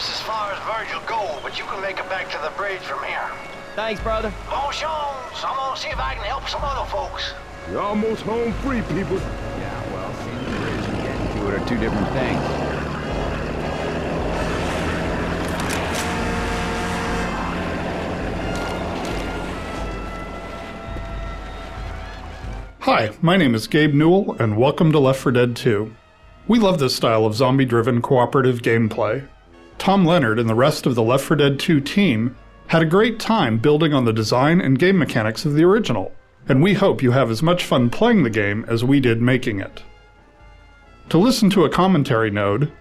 twice as far as Virgil go, but you can make it back to the bridge from here. Thanks, brother. Bon chance. I'm gonna see if I can help some other folks. You're almost home free, people. Yeah, well, seeing the bridge and getting to it are two different things. Hi, my name is Gabe Newell, and welcome to Left 4 Dead 2. We love this style of zombie-driven cooperative gameplay. Tom Leonard and the rest of the Left 4 Dead 2 team had a great time building on the design and game mechanics of the original, and we hope you have as much fun playing the game as we did making it. To listen to a commentary node,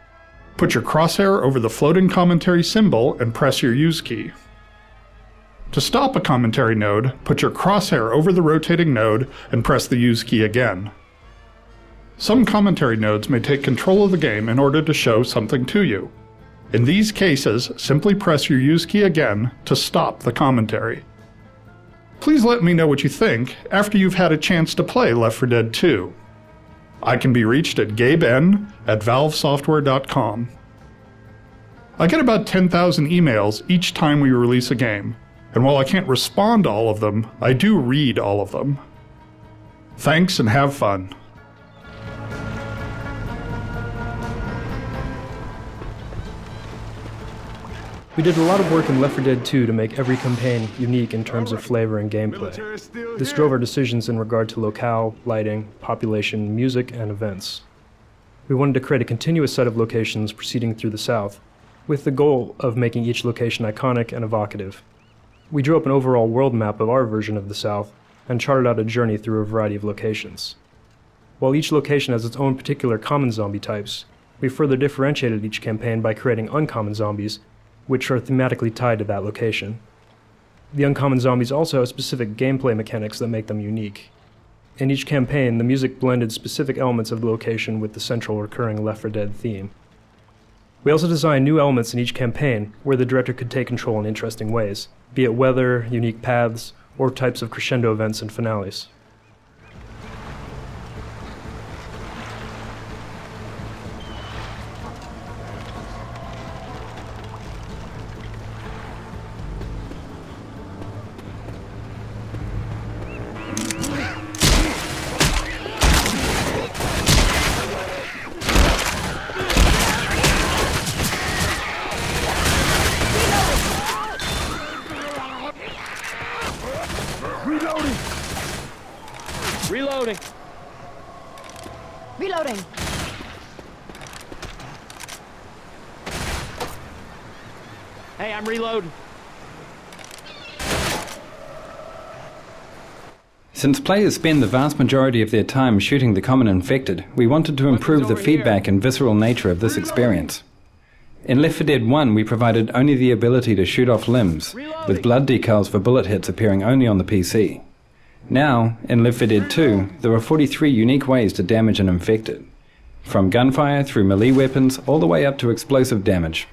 put your crosshair over the floating commentary symbol and press your use key. To stop a commentary node, put your crosshair over the rotating node and press the use key again. Some commentary nodes may take control of the game in order to show something to you. In these cases, simply press your use key again to stop the commentary. Please let me know what you think after you've had a chance to play Left 4 Dead 2. I can be reached at gaben@valvesoftware.com. I get about 10,000 emails each time we release a game. And while I can't respond to all of them, I do read all of them. Thanks and have fun. We did a lot of work in Left 4 Dead 2 to make every campaign unique in terms of flavor and gameplay. This drove our decisions in regard to locale, lighting, population, music, and events. We wanted to create a continuous set of locations proceeding through the South, with the goal of making each location iconic and evocative. We drew up an overall world map of our version of the South, and charted out a journey through a variety of locations. While each location has its own particular common zombie types, we further differentiated each campaign by creating uncommon zombies, which are thematically tied to that location. The uncommon zombies also have specific gameplay mechanics that make them unique. In each campaign, the music blended specific elements of the location with the central recurring Left 4 Dead theme. We also designed new elements in each campaign where the director could take control in interesting ways, be it weather, unique paths, or types of crescendo events and finales. Reloading. Reloading. Hey, I'm reloading. Since players spend the vast majority of their time shooting the common infected, we wanted to improve the feedback and visceral nature of this experience. In Left 4 Dead 1, we provided only the ability to shoot off limbs, with blood decals for bullet hits appearing only on the PC. Now, in Left 4 Dead 2, there are 43 unique ways to damage an infected, from gunfire through melee weapons all the way up to explosive damage.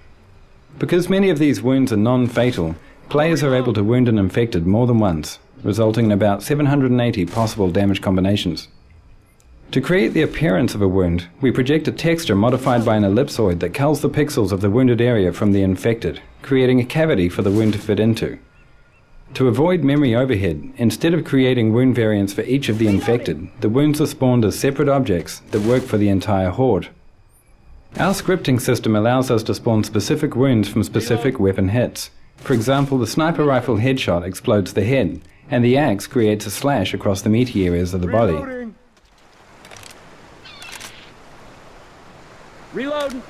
Because many of these wounds are non-fatal, players are able to wound an infected more than once, resulting in about 780 possible damage combinations. To create the appearance of a wound, we project a texture modified by an ellipsoid that culls the pixels of the wounded area from the infected, creating a cavity for the wound to fit into. To avoid memory overhead, instead of creating wound variants for each of the infected, the wounds are spawned as separate objects that work for the entire horde. Our scripting system allows us to spawn specific wounds from specific weapon hits. For example, the sniper rifle headshot explodes the head, and the axe creates a slash across the meaty areas of the body. Reloading.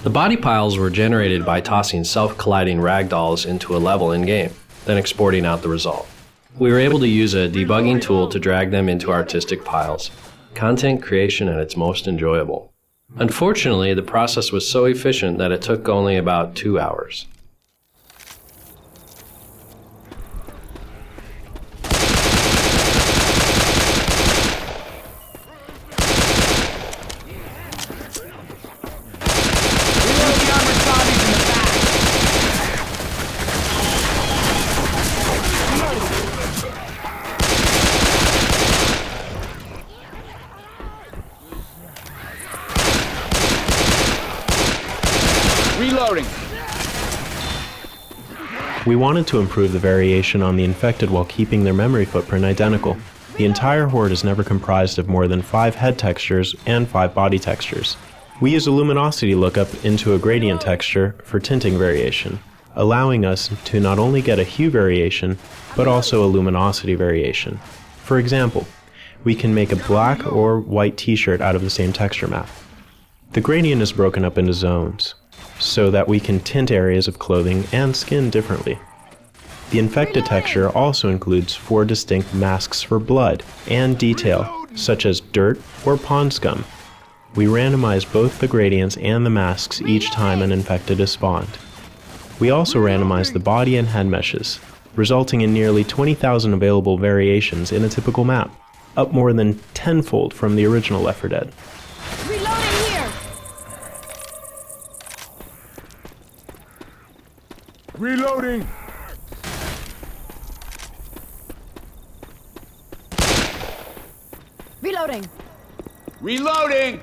The body piles were generated by tossing self-colliding ragdolls into a level in-game, then exporting out the result. We were able to use a debugging tool to drag them into artistic piles. Content creation at its most enjoyable. Unfortunately, the process was so efficient that it took only about 2 hours. We wanted to improve the variation on the infected while keeping their memory footprint identical. The entire horde is never comprised of more than 5 head textures and 5 body textures. We use a luminosity lookup into a gradient texture for tinting variation, allowing us to not only get a hue variation, but also a luminosity variation. For example, we can make a black or white t-shirt out of the same texture map. The gradient is broken up into zones, so that we can tint areas of clothing and skin differently. The infected texture also includes 4 distinct masks for blood and detail, such as dirt or pond scum. We randomize both the gradients and the masks each time an infected is spawned. We also randomize the body and head meshes, resulting in nearly 20,000 available variations in a typical map, up more than tenfold from the original Left 4 Dead. Reloading here! Reloading! Reloading! Reloading!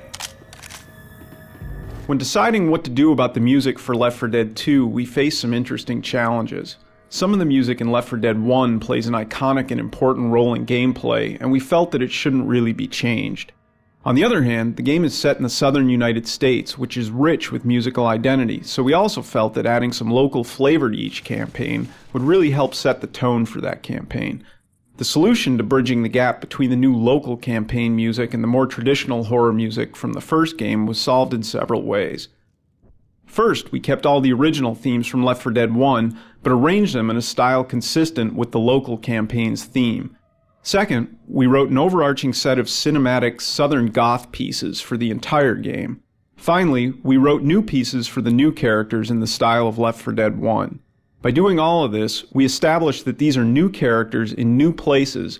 When deciding what to do about the music for Left 4 Dead 2, we faced some interesting challenges. Some of the music in Left 4 Dead 1 plays an iconic and important role in gameplay, and we felt that it shouldn't really be changed. On the other hand, the game is set in the southern United States, which is rich with musical identity, so we also felt that adding some local flavor to each campaign would really help set the tone for that campaign. The solution to bridging the gap between the new local campaign music and the more traditional horror music from the first game was solved in several ways. First, we kept all the original themes from Left 4 Dead 1, but arranged them in a style consistent with the local campaign's theme. Second, we wrote an overarching set of cinematic Southern Goth pieces for the entire game. Finally, we wrote new pieces for the new characters in the style of Left 4 Dead 1. By doing all of this, we established that these are new characters in new places,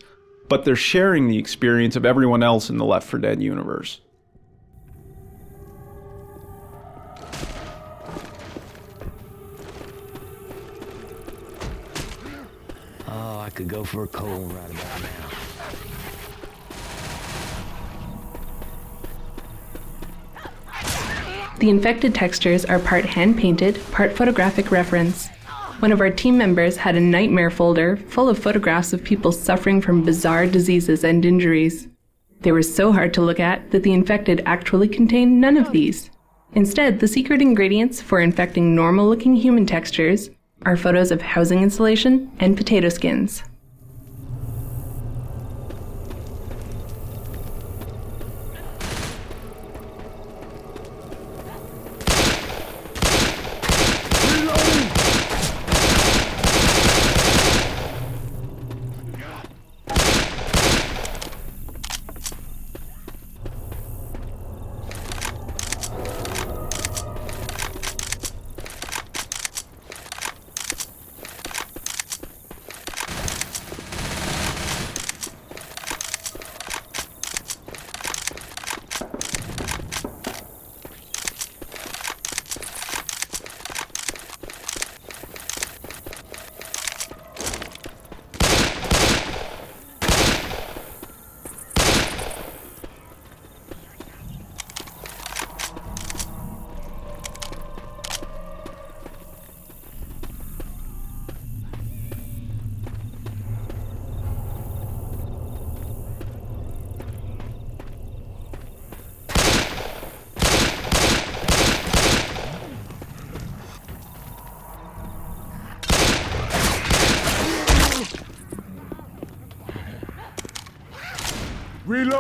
but they're sharing the experience of everyone else in the Left 4 Dead universe. Oh, I could go for a cold right about now. The infected textures are part hand-painted, part photographic reference. One of our team members had a nightmare folder full of photographs of people suffering from bizarre diseases and injuries. They were so hard to look at that the infected actually contained none of these. Instead, the secret ingredients for infecting normal-looking human textures are photos of housing insulation and potato skins.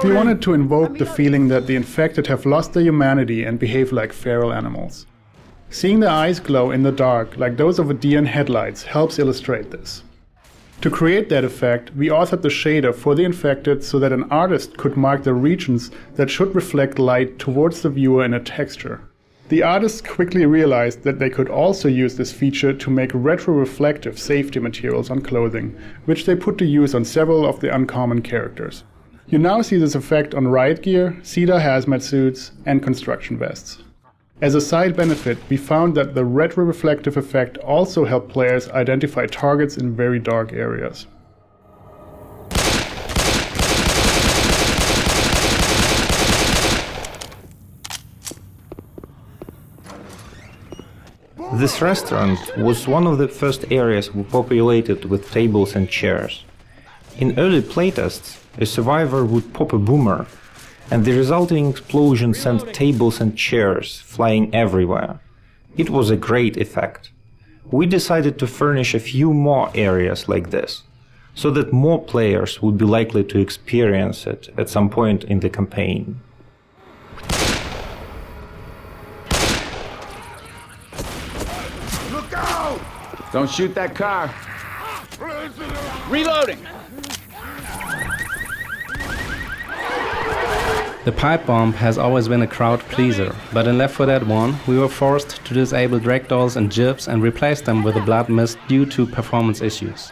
We wanted to invoke the feeling that the infected have lost their humanity and behave like feral animals. Seeing their eyes glow in the dark like those of a deer in headlights helps illustrate this. To create that effect, we authored the shader for the infected so that an artist could mark the regions that should reflect light towards the viewer in a texture. The artists quickly realized that they could also use this feature to make retroreflective safety materials on clothing, which they put to use on several of the uncommon characters. You now see this effect on riot gear, cedar hazmat suits, and construction vests. As a side benefit, we found that the retroreflective effect also helped players identify targets in very dark areas. This restaurant was one of the first areas we populated with tables and chairs. In early playtests, a survivor would pop a boomer, and the resulting explosion sent tables and chairs flying everywhere. It was a great effect. We decided to furnish a few more areas like this, so that more players would be likely to experience it at some point in the campaign. Look out! Don't shoot that car. Reloading! The pipe bomb has always been a crowd pleaser, but in Left 4 Dead 1 we were forced to disable ragdolls and jibs and replace them with a blood mist due to performance issues.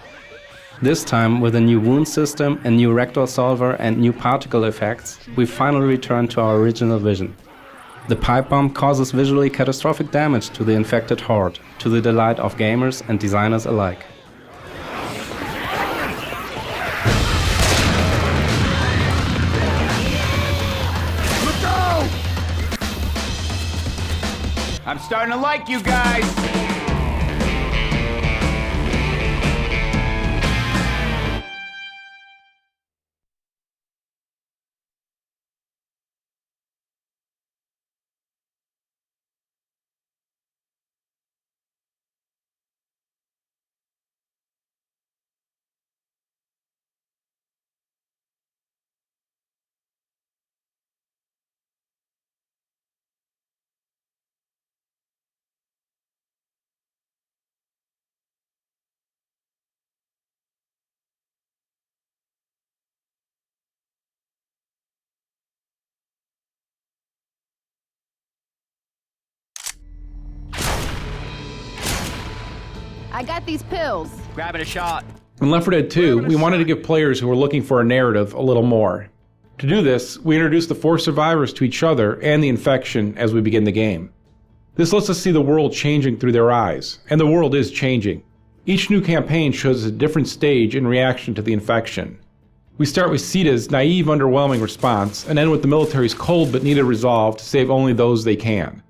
This time, with a new wound system, a new ragdoll solver and new particle effects, we finally returned to our original vision. The pipe bomb causes visually catastrophic damage to the infected horde, to the delight of gamers and designers alike. I'm starting to like you guys! I got these pills. Grabbing a shot. In Left 4 Dead 2, we wanted to give players who were looking for a narrative a little more. To do this, we introduced the 4 survivors to each other and the infection as we begin the game. This lets us see the world changing through their eyes, and the world is changing. Each new campaign shows a different stage in reaction to the infection. We start with Sita's naive, underwhelming response, and end with the military's cold but needed resolve to save only those they can.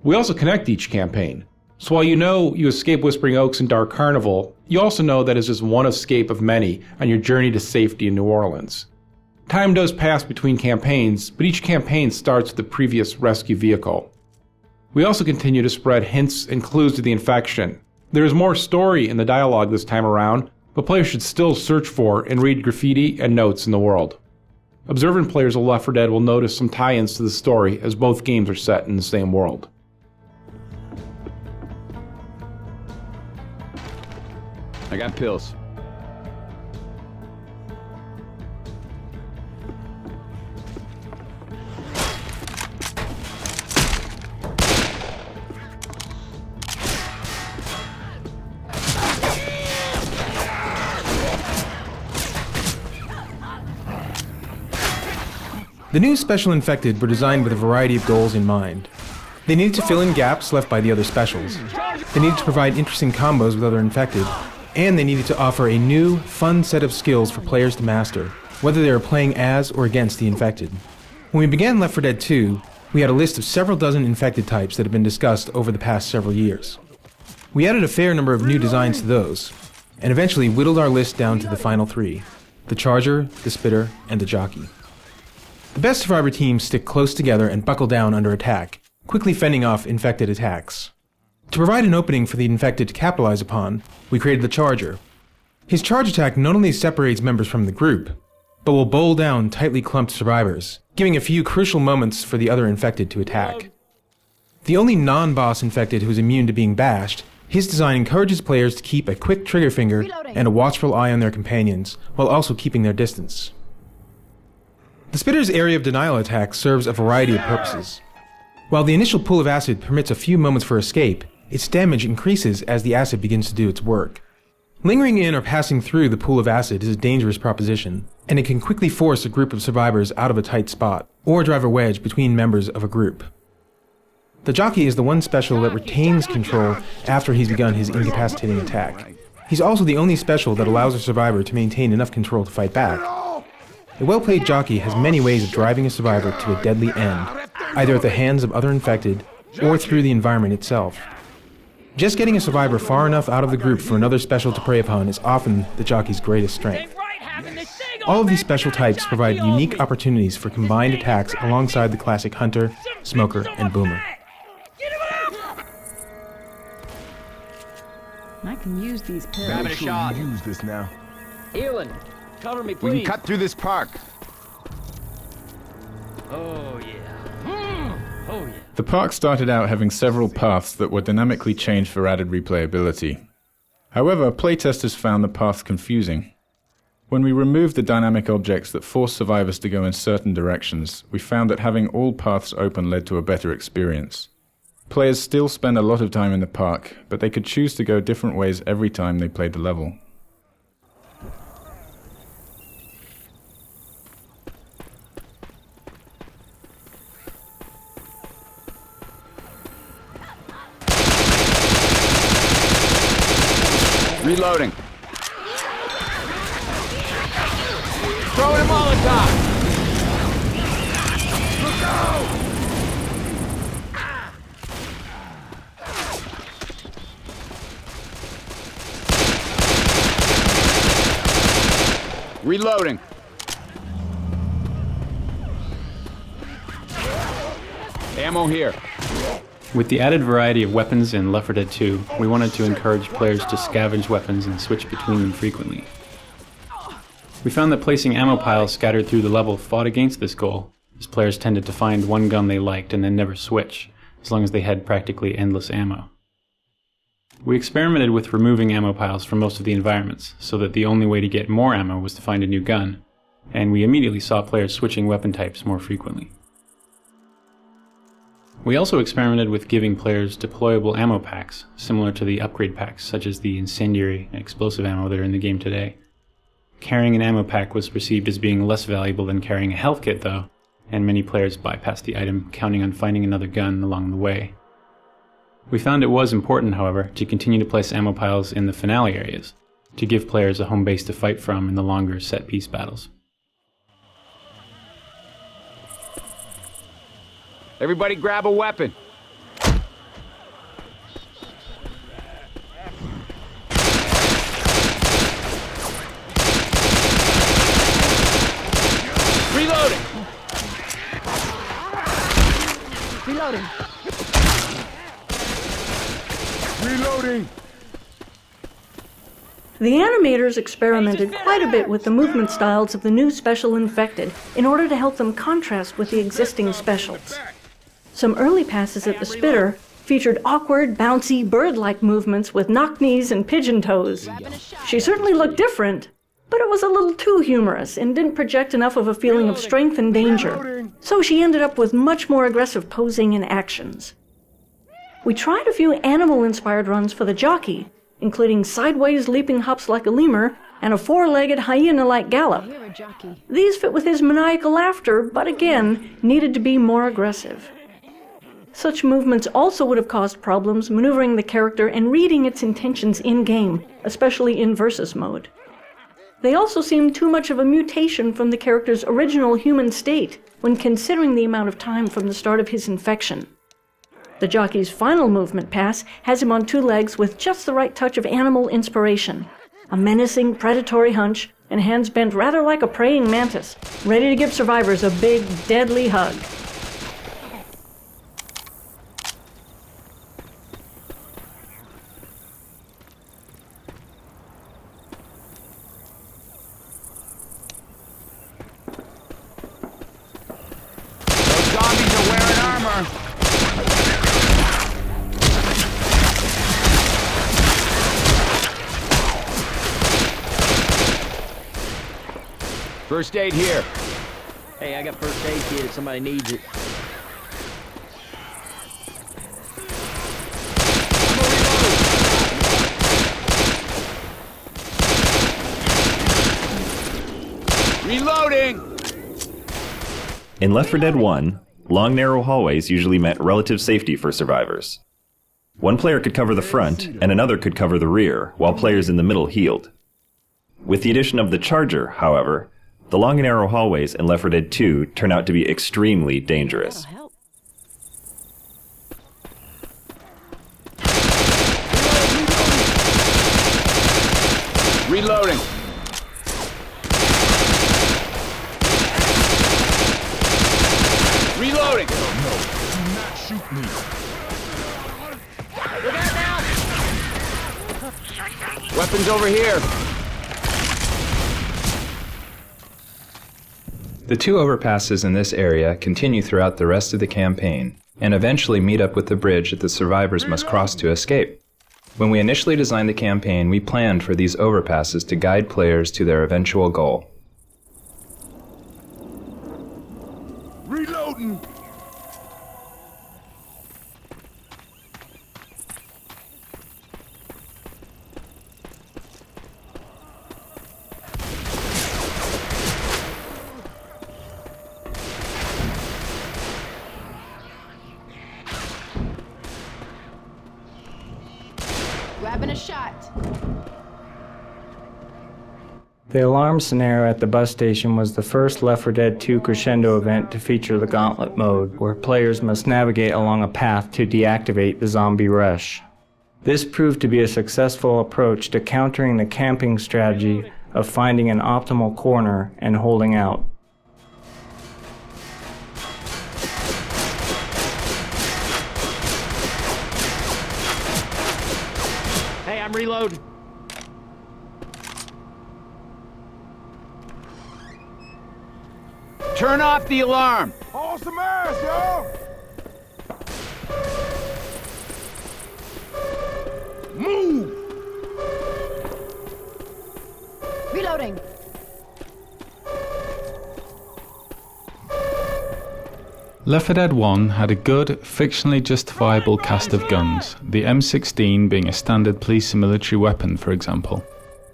We also connect each campaign. So while you know you escape Whispering Oaks and Dark Carnival, you also know that it's just one escape of many on your journey to safety in New Orleans. Time does pass between campaigns, but each campaign starts with the previous rescue vehicle. We also continue to spread hints and clues to the infection. There is more story in the dialogue this time around, but players should still search for and read graffiti and notes in the world. Observant players of Left 4 Dead will notice some tie-ins to the story as both games are set in the same world. I got pills. The new Special Infected were designed with a variety of goals in mind. They needed to fill in gaps left by the other specials. They needed to provide interesting combos with other Infected, and they needed to offer a new, fun set of skills for players to master, whether they were playing as or against the Infected. When we began Left 4 Dead 2, we had a list of several dozen Infected types that had been discussed over the past several years. We added a fair number of new designs to those, and eventually whittled our list down to the final 3, the Charger, the Spitter, and the Jockey. The best survivor teams stick close together and buckle down under attack, quickly fending off Infected attacks. To provide an opening for the Infected to capitalize upon, we created the Charger. His charge attack not only separates members from the group, but will bowl down tightly clumped survivors, giving a few crucial moments for the other Infected to attack. The only non-boss Infected who is immune to being bashed, his design encourages players to keep a quick trigger finger and a watchful eye on their companions, while also keeping their distance. The Spitter's area of denial attack serves a variety of purposes. While the initial pool of acid permits a few moments for escape, its damage increases as the acid begins to do its work. Lingering in or passing through the pool of acid is a dangerous proposition, and it can quickly force a group of survivors out of a tight spot, or drive a wedge between members of a group. The Jockey is the one special that retains control after he's begun his incapacitating attack. He's also the only special that allows a survivor to maintain enough control to fight back. A well-played Jockey has many ways of driving a survivor to a deadly end, either at the hands of other Infected, or through the environment itself. Just getting a survivor far enough out of the group for another special to prey upon is often the jockey's greatest strength. All of these special types provide unique opportunities for combined attacks alongside the classic hunter, smoker, and boomer. I can use these pills. Grabbing a shot. Use this now. Healing. Cover me, please. We can cut through this park. Oh, yeah. Oh, yeah. The park started out having several paths that were dynamically changed for added replayability. However, playtesters found the paths confusing. When we removed the dynamic objects that forced survivors to go in certain directions, we found that having all paths open led to a better experience. Players still spend a lot of time in the park, but they could choose to go different ways every time they played the level. Reloading. Throwing a Molotov. Look out! Reloading. Ammo here. With the added variety of weapons in Left 4 Dead 2, we wanted to encourage players to scavenge weapons and switch between them frequently. We found that placing ammo piles scattered through the level fought against this goal, as players tended to find one gun they liked and then never switch, as long as they had practically endless ammo. We experimented with removing ammo piles from most of the environments, so that the only way to get more ammo was to find a new gun, and we immediately saw players switching weapon types more frequently. We also experimented with giving players deployable ammo packs, similar to the upgrade packs such as the incendiary and explosive ammo that are in the game today. Carrying an ammo pack was perceived as being less valuable than carrying a health kit though, and many players bypassed the item counting on finding another gun along the way. We found it was important, however, to continue to place ammo piles in the finale areas, to give players a home base to fight from in the longer set-piece battles. Everybody grab a weapon. Reloading. Reloading. Reloading. The animators experimented quite a bit with the movement styles of the new special infected in order to help them contrast with the existing specials. Some early passes at the spitter featured awkward, bouncy, bird-like movements with knock knees and pigeon toes. She certainly looked different, but it was a little too humorous and didn't project enough of a feeling of strength and danger, so she ended up with much more aggressive posing and actions. We tried a few animal-inspired runs for the jockey, including sideways leaping hops like a lemur and a four-legged hyena-like gallop. These fit with his maniacal laughter, but again, needed to be more aggressive. Such movements also would have caused problems maneuvering the character and reading its intentions in-game, especially in versus mode. They also seemed too much of a mutation from the character's original human state when considering the amount of time from the start of his infection. The jockey's final movement pass has him on two legs with just the right touch of animal inspiration, a menacing, predatory hunch, and hands bent rather like a praying mantis, ready to give survivors a big, deadly hug. First aid here. Hey, I got first aid kit if somebody needs it. Reloading! In Left 4 Dead 1, long narrow hallways usually meant relative safety for survivors. One player could cover the front, and another could cover the rear, while players in the middle healed. With the addition of the charger, however, the long and narrow hallways in Left 4 Dead 2 turn out to be extremely dangerous. over here. The two overpasses in this area continue throughout the rest of the campaign, and eventually meet up with the bridge that the survivors must cross to escape. When we initially designed the campaign, we planned for these overpasses to guide players to their eventual goal. Reloading. Grabbing a shot. The alarm scenario at the bus station was the first Left 4 Dead 2 crescendo event to feature the Gauntlet mode, where players must navigate along a path to deactivate the zombie rush. This proved to be a successful approach to countering the camping strategy of finding an optimal corner and holding out. Hey, I'm reloading. Turn off the alarm! Haul some ass, y'all! Move! Reloading. Left 4 Dead 1 had a good, fictionally justifiable cast of guns, the M16 being a standard police and military weapon, for example.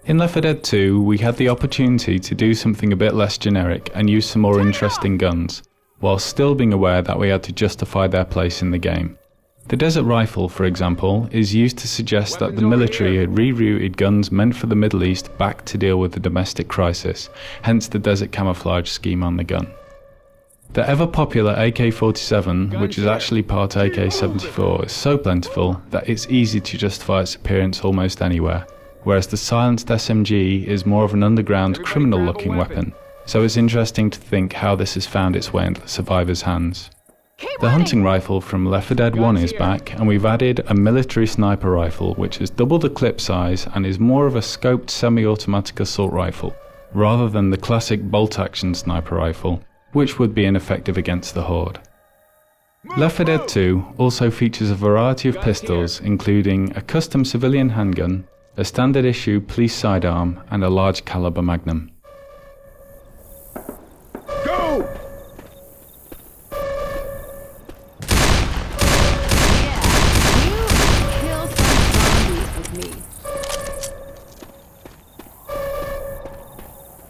In Left 4 Dead 2, we had the opportunity to do something a bit less generic and use some more interesting guns, while still being aware that we had to justify their place in the game. The desert rifle, for example, is used to suggest that the military had rerouted guns meant for the Middle East back to deal with the domestic crisis, hence the desert camouflage scheme on the gun. The ever-popular AK-47, which is actually part AK-74, is so plentiful that it's easy to justify its appearance almost anywhere, whereas the silenced SMG is more of an underground, criminal-looking weapon, so it's interesting to think how this has found its way into the survivors' hands. The hunting rifle from Left 4 Dead 1 is back, and we've added a military sniper rifle which is double the clip size and is more of a scoped semi-automatic assault rifle, rather than the classic bolt-action sniper rifle, which would be ineffective against the Horde. Left 4 Dead 2 also features a variety of pistols, including a custom civilian handgun, a standard issue police sidearm, and a large caliber magnum. Go! Kill some zombies with me.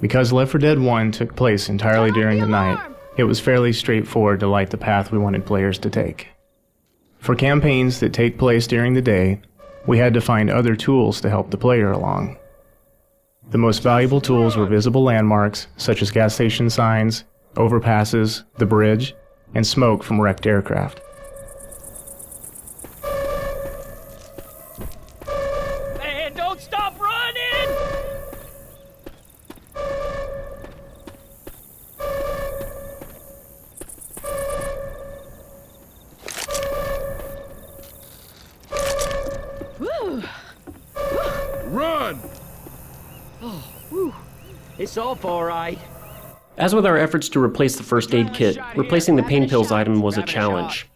Because Left 4 Dead 1 took place entirely during the night, it was fairly straightforward to light the path we wanted players to take. For campaigns that take place during the day, we had to find other tools to help the player along. The most valuable tools were visible landmarks, such as gas station signs, overpasses, the bridge, and smoke from wrecked aircraft. Man, don't stop running! Run! Oh, whew. It's all right. As with our efforts to replace the first aid kit, replacing the pain pills item was a challenge.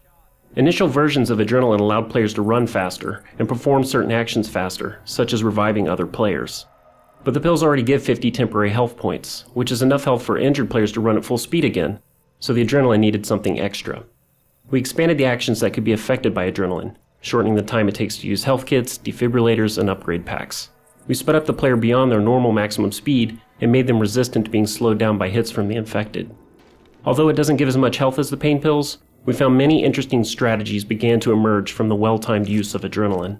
Initial versions of Adrenaline allowed players to run faster and perform certain actions faster, such as reviving other players. But the pills already give 50 temporary health points, which is enough health for injured players to run at full speed again, so the Adrenaline needed something extra. We expanded the actions that could be affected by Adrenaline, shortening the time it takes to use health kits, defibrillators, and upgrade packs. We sped up the player beyond their normal maximum speed and made them resistant to being slowed down by hits from the infected. Although it doesn't give as much health as the pain pills, we found many interesting strategies began to emerge from the well-timed use of Adrenaline.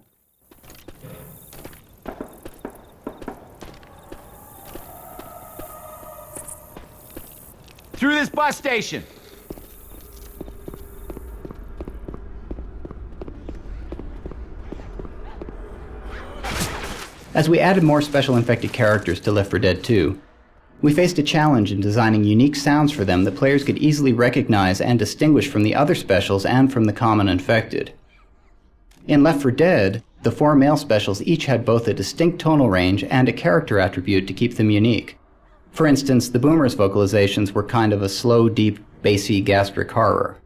Through this bus station! As we added more special infected characters to Left 4 Dead 2, we faced a challenge in designing unique sounds for them that players could easily recognize and distinguish from the other specials and from the common infected. In Left 4 Dead, the 4 male specials each had both a distinct tonal range and a character attribute to keep them unique. For instance, the Boomer's vocalizations were kind of a slow, deep, bassy, gastric horror.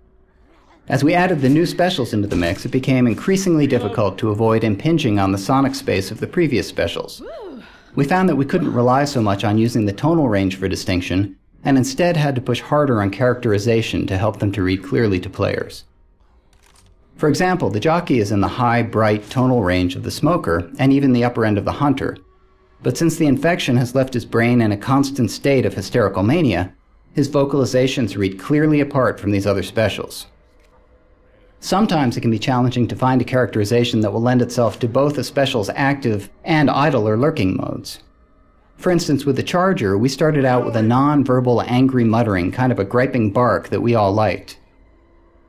As we added the new specials into the mix, it became increasingly difficult to avoid impinging on the sonic space of the previous specials. We found that we couldn't rely so much on using the tonal range for distinction, and instead had to push harder on characterization to help them to read clearly to players. For example, the jockey is in the high, bright tonal range of the smoker, and even the upper end of the hunter. But since the infection has left his brain in a constant state of hysterical mania, his vocalizations read clearly apart from these other specials. Sometimes it can be challenging to find a characterization that will lend itself to both a special's active and idle or lurking modes. For instance, with the Charger, we started out with a non-verbal angry muttering, kind of a griping bark that we all liked.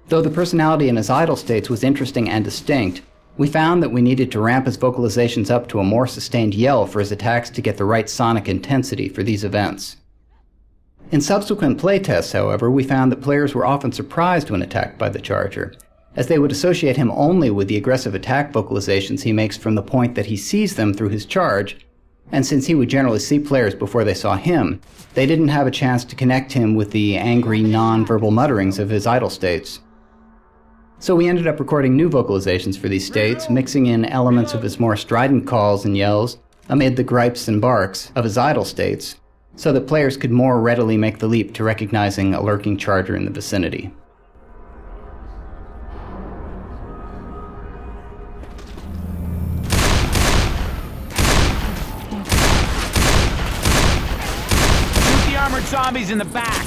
Though the personality in his idle states was interesting and distinct, we found that we needed to ramp his vocalizations up to a more sustained yell for his attacks to get the right sonic intensity for these events. In subsequent playtests, however, we found that players were often surprised when attacked by the Charger, as they would associate him only with the aggressive attack vocalizations he makes from the point that he sees them through his charge, and since he would generally see players before they saw him, they didn't have a chance to connect him with the angry, non-verbal mutterings of his idle states. So we ended up recording new vocalizations for these states, mixing in elements of his more strident calls and yells amid the gripes and barks of his idle states, so that players could more readily make the leap to recognizing a lurking Charger in the vicinity. Shoot the armored zombies in the back!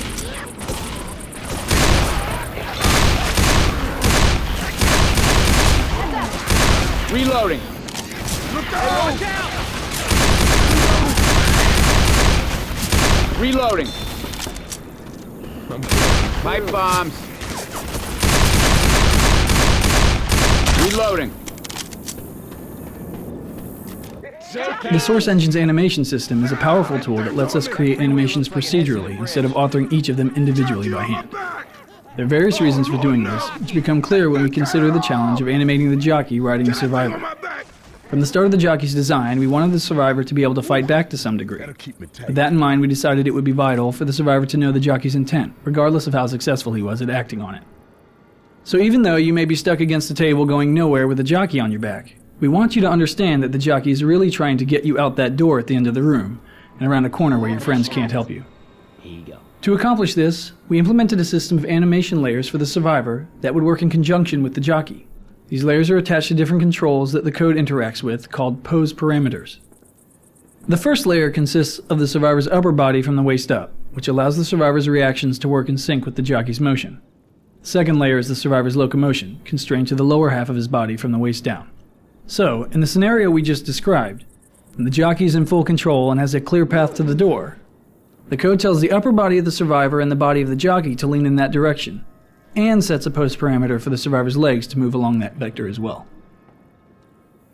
Reloading! Look out! Reloading! Pipe bombs! Reloading! The Source Engine's animation system is a powerful tool that lets us create animations procedurally instead of authoring each of them individually by hand. There are various reasons for doing this, which become clear when we consider the challenge of animating the jockey riding a survivor. From the start of the jockey's design, we wanted the survivor to be able to fight back to some degree. With that in mind, we decided it would be vital for the survivor to know the jockey's intent, regardless of how successful he was at acting on it. So even though you may be stuck against a table going nowhere with a jockey on your back, we want you to understand that the jockey is really trying to get you out that door at the end of the room, and around a corner where your friends can't help you. Here you go. To accomplish this, we implemented a system of animation layers for the survivor that would work in conjunction with the jockey. These layers are attached to different controls that the code interacts with, called pose parameters. The first layer consists of the survivor's upper body from the waist up, which allows the survivor's reactions to work in sync with the jockey's motion. The second layer is the survivor's locomotion, constrained to the lower half of his body from the waist down. So, in the scenario we just described, when the jockey is in full control and has a clear path to the door, the code tells the upper body of the survivor and the body of the jockey to lean in that direction, and sets a pose parameter for the survivor's legs to move along that vector as well.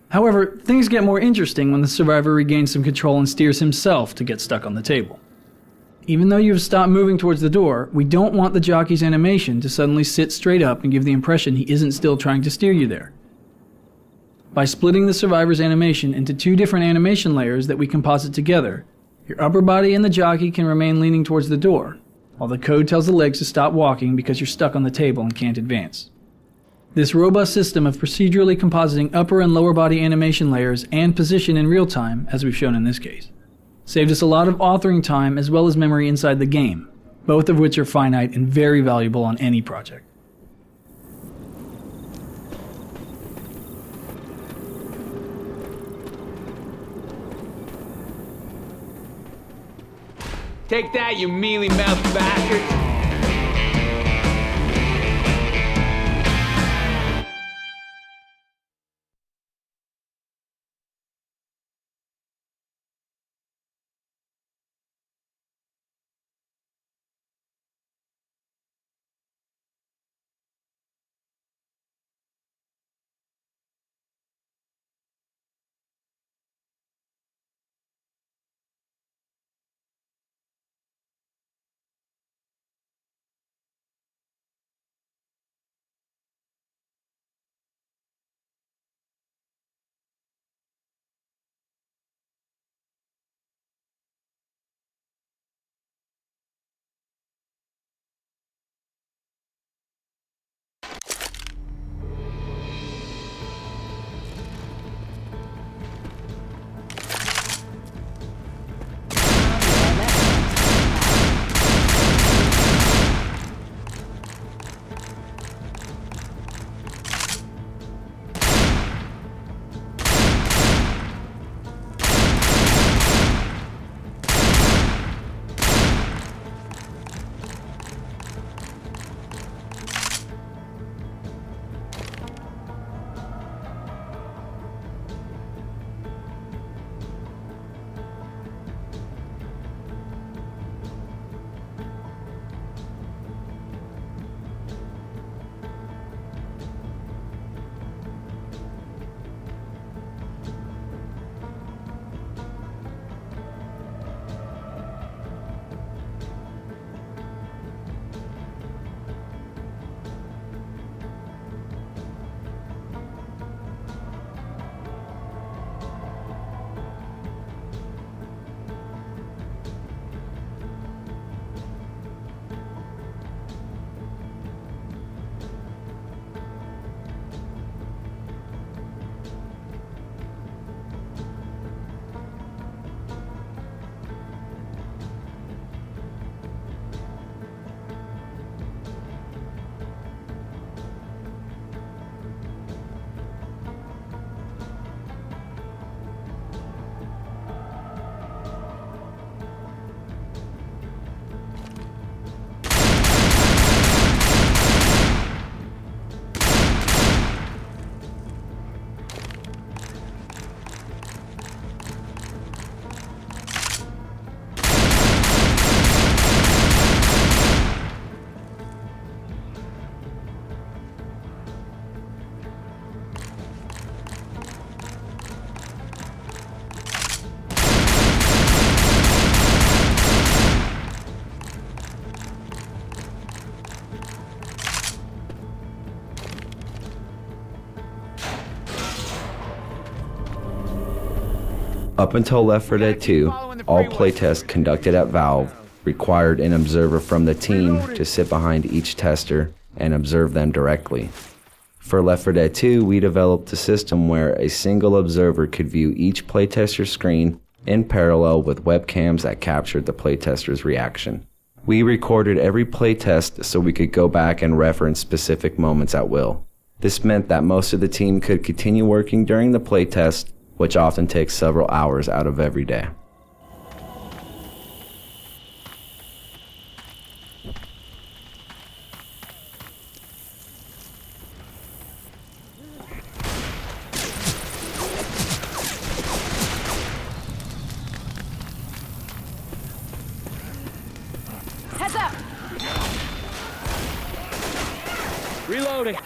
However, things get more interesting when the survivor regains some control and steers himself to get stuck on the table. Even though you've stopped moving towards the door, we don't want the jockey's animation to suddenly sit straight up and give the impression he isn't still trying to steer you there. By splitting the survivor's animation into two different animation layers that we composite together, your upper body and the jockey can remain leaning towards the door, while the code tells the legs to stop walking because you're stuck on the table and can't advance. This robust system of procedurally compositing upper and lower body animation layers and position in real time, as we've shown in this case, saved us a lot of authoring time as well as memory inside the game, both of which are finite and very valuable on any project. Take that, you mealy-mouthed bastards! Up until Left 4 Dead 2, all playtests conducted at Valve required an observer from the team to sit behind each tester and observe them directly. For Left 4 Dead 2, we developed a system where a single observer could view each playtester's screen in parallel with webcams that captured the playtester's reaction. We recorded every playtest so we could go back and reference specific moments at will. This meant that most of the team could continue working during the playtest, which often takes several hours out of every day. Heads up! Reloading.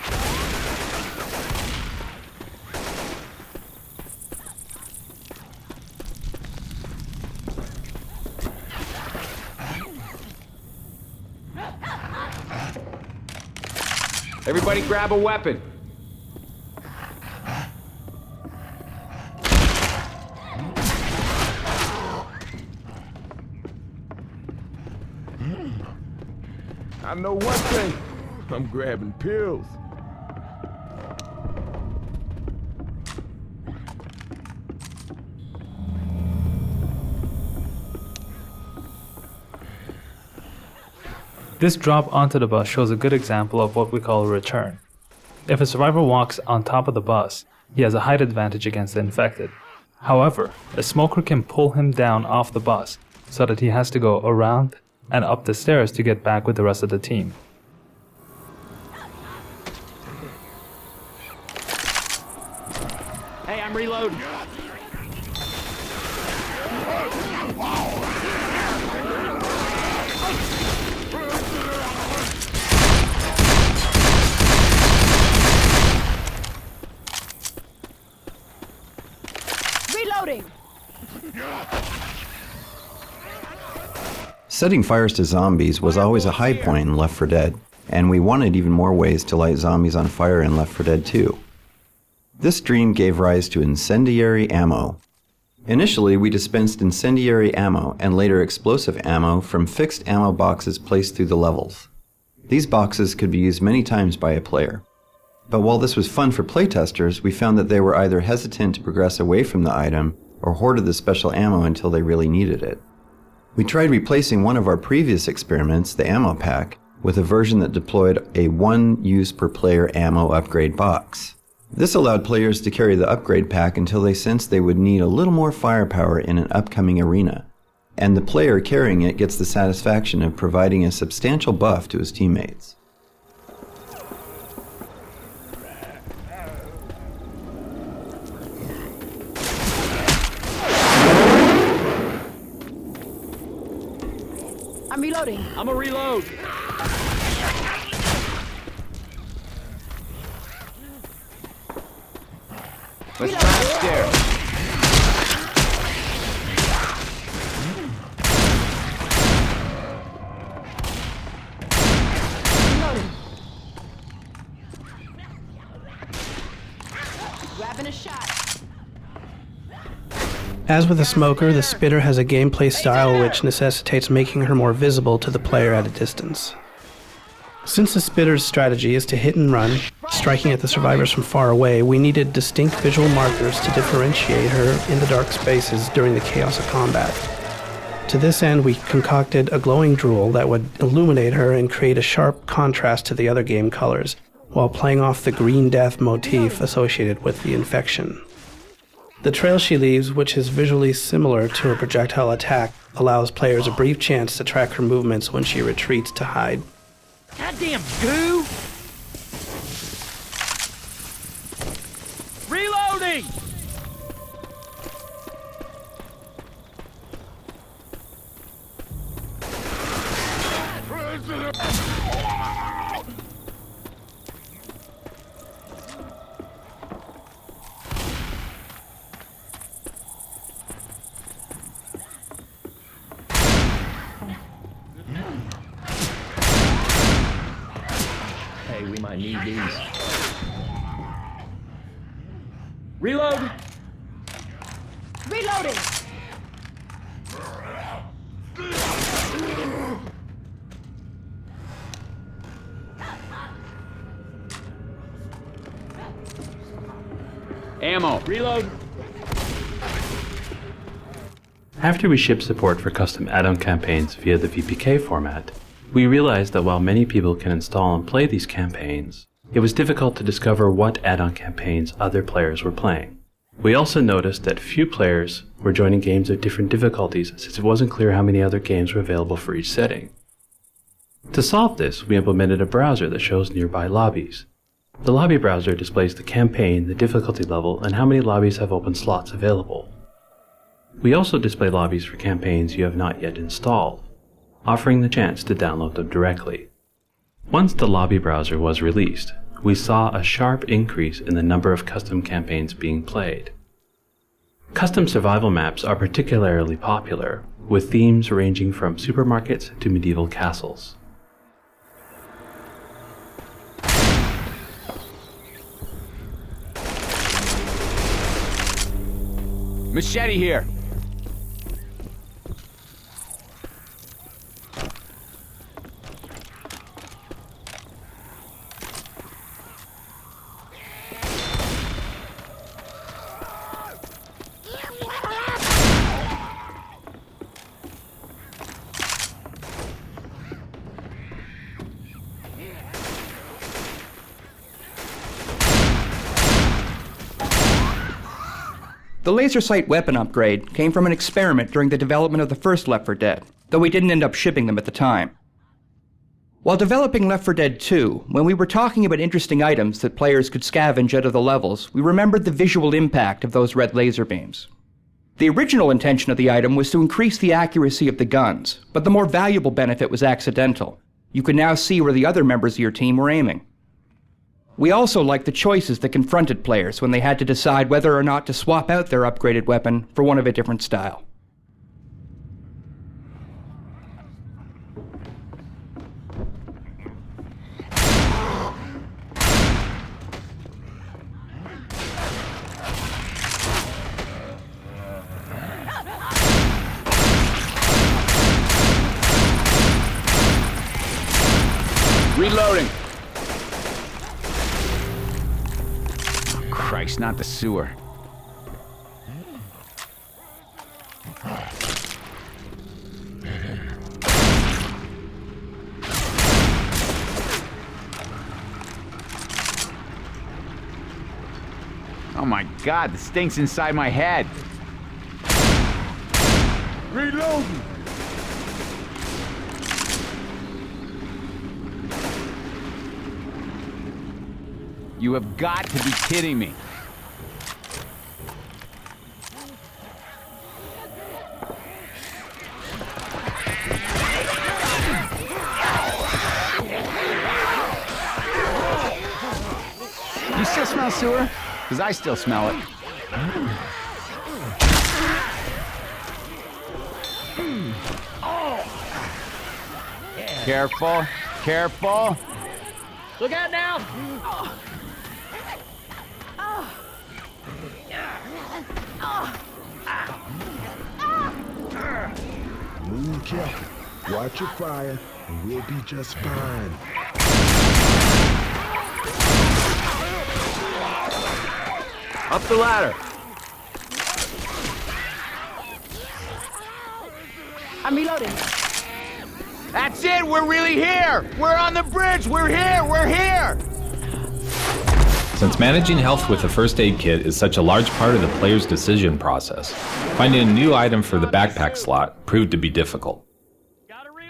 Everybody grab a weapon. I know one thing. I'm grabbing pills. This drop onto the bus shows a good example of what we call a return. If a survivor walks on top of the bus, he has a height advantage against the infected. However, a smoker can pull him down off the bus so that he has to go around and up the stairs to get back with the rest of the team. Hey, I'm reloading. Reloading! Setting fires to zombies was always a high point in Left 4 Dead, and we wanted even more ways to light zombies on fire in Left 4 Dead 2. This dream gave rise to incendiary ammo. Initially, we dispensed incendiary ammo and later explosive ammo from fixed ammo boxes placed through the levels. These boxes could be used many times by a player. But while this was fun for playtesters, we found that they were either hesitant to progress away from the item or hoarded the special ammo until they really needed it. We tried replacing one of our previous experiments, the ammo pack, with a version that deployed a one use per player ammo upgrade box. This allowed players to carry the upgrade pack until they sensed they would need a little more firepower in an upcoming arena, and the player carrying it gets the satisfaction of providing a substantial buff to his teammates. I'm reloading. I'm a reload. Let's try upstairs. Reloading. Grabbing a shot. As with the smoker, the spitter has a gameplay style which necessitates making her more visible to the player at a distance. Since the spitter's strategy is to hit and run, striking at the survivors from far away, we needed distinct visual markers to differentiate her in the dark spaces during the chaos of combat. To this end, we concocted a glowing drool that would illuminate her and create a sharp contrast to the other game colors, while playing off the green death motif associated with the infection. The trail she leaves, which is visually similar to her projectile attack, allows players a brief chance to track her movements when she retreats to hide. Goddamn goo! Reloading! Hey, we might need these. Reload! Reload! Reloading! Ammo. Reload. After we shipped support for custom add-on campaigns via the VPK format, we realized that while many people can install and play these campaigns, it was difficult to discover what add-on campaigns other players were playing. We also noticed that few players were joining games of different difficulties since it wasn't clear how many other games were available for each setting. To solve this, we implemented a browser that shows nearby lobbies. The lobby browser displays the campaign, the difficulty level, and how many lobbies have open slots available. We also display lobbies for campaigns you have not yet installed, offering the chance to download them directly. Once the lobby browser was released, we saw a sharp increase in the number of custom campaigns being played. Custom survival maps are particularly popular, with themes ranging from supermarkets to medieval castles. Machete here. The laser sight weapon upgrade came from an experiment during the development of the first Left 4 Dead, though we didn't end up shipping them at the time. While developing Left 4 Dead 2, when we were talking about interesting items that players could scavenge out of the levels, we remembered the visual impact of those red laser beams. The original intention of the item was to increase the accuracy of the guns, but the more valuable benefit was accidental. You could now see where the other members of your team were aiming. We also liked the choices that confronted players when they had to decide whether or not to swap out their upgraded weapon for one of a different style. Reloading. Christ, not the sewer. Oh my God, the stink's inside my head. Reloading. You have got to be kidding me. You still smell sewer? Because I still smell it. Careful, careful. Look out now! Move careful. Watch your fire, and we'll be just fine. Up the ladder. I'm reloading. That's it, we're really here! We're on the bridge, we're here, we're here! Since managing health with a first aid kit is such a large part of the player's decision process, finding a new item for the backpack slot proved to be difficult.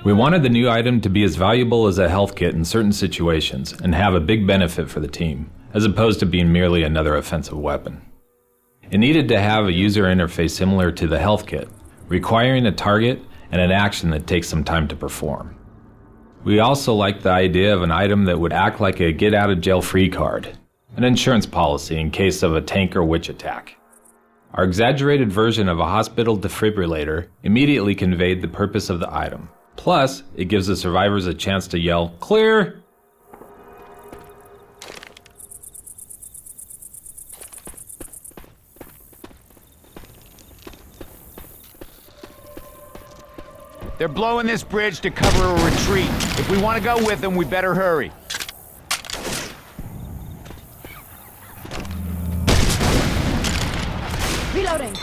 We wanted the new item to be as valuable as a health kit in certain situations and have a big benefit for the team, as opposed to being merely another offensive weapon. It needed to have a user interface similar to the health kit, requiring a target and an action that takes some time to perform. We also liked the idea of an item that would act like a get-out-of-jail-free card, an insurance policy in case of a tank or witch attack. Our exaggerated version of a hospital defibrillator immediately conveyed the purpose of the item. Plus, it gives the survivors a chance to yell, "Clear!" They're blowing this bridge to cover a retreat. If we want to go with them, we better hurry. Reloading.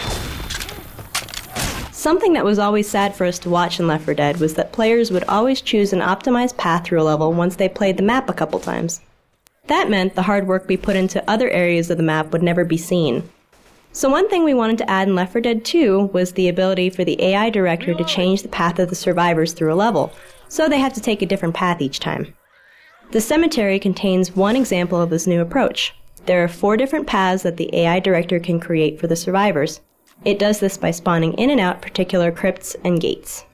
Something that was always sad for us to watch in Left 4 Dead was that players would always choose an optimized path through a level once they played the map a couple times. That meant the hard work we put into other areas of the map would never be seen. So one thing we wanted to add in Left 4 Dead 2 was the ability for the AI director to change the path of the survivors through a level, so they had to take a different path each time. The cemetery contains one example of this new approach. There are 4 different paths that the AI director can create for the survivors. It does this by spawning in and out particular crypts and gates.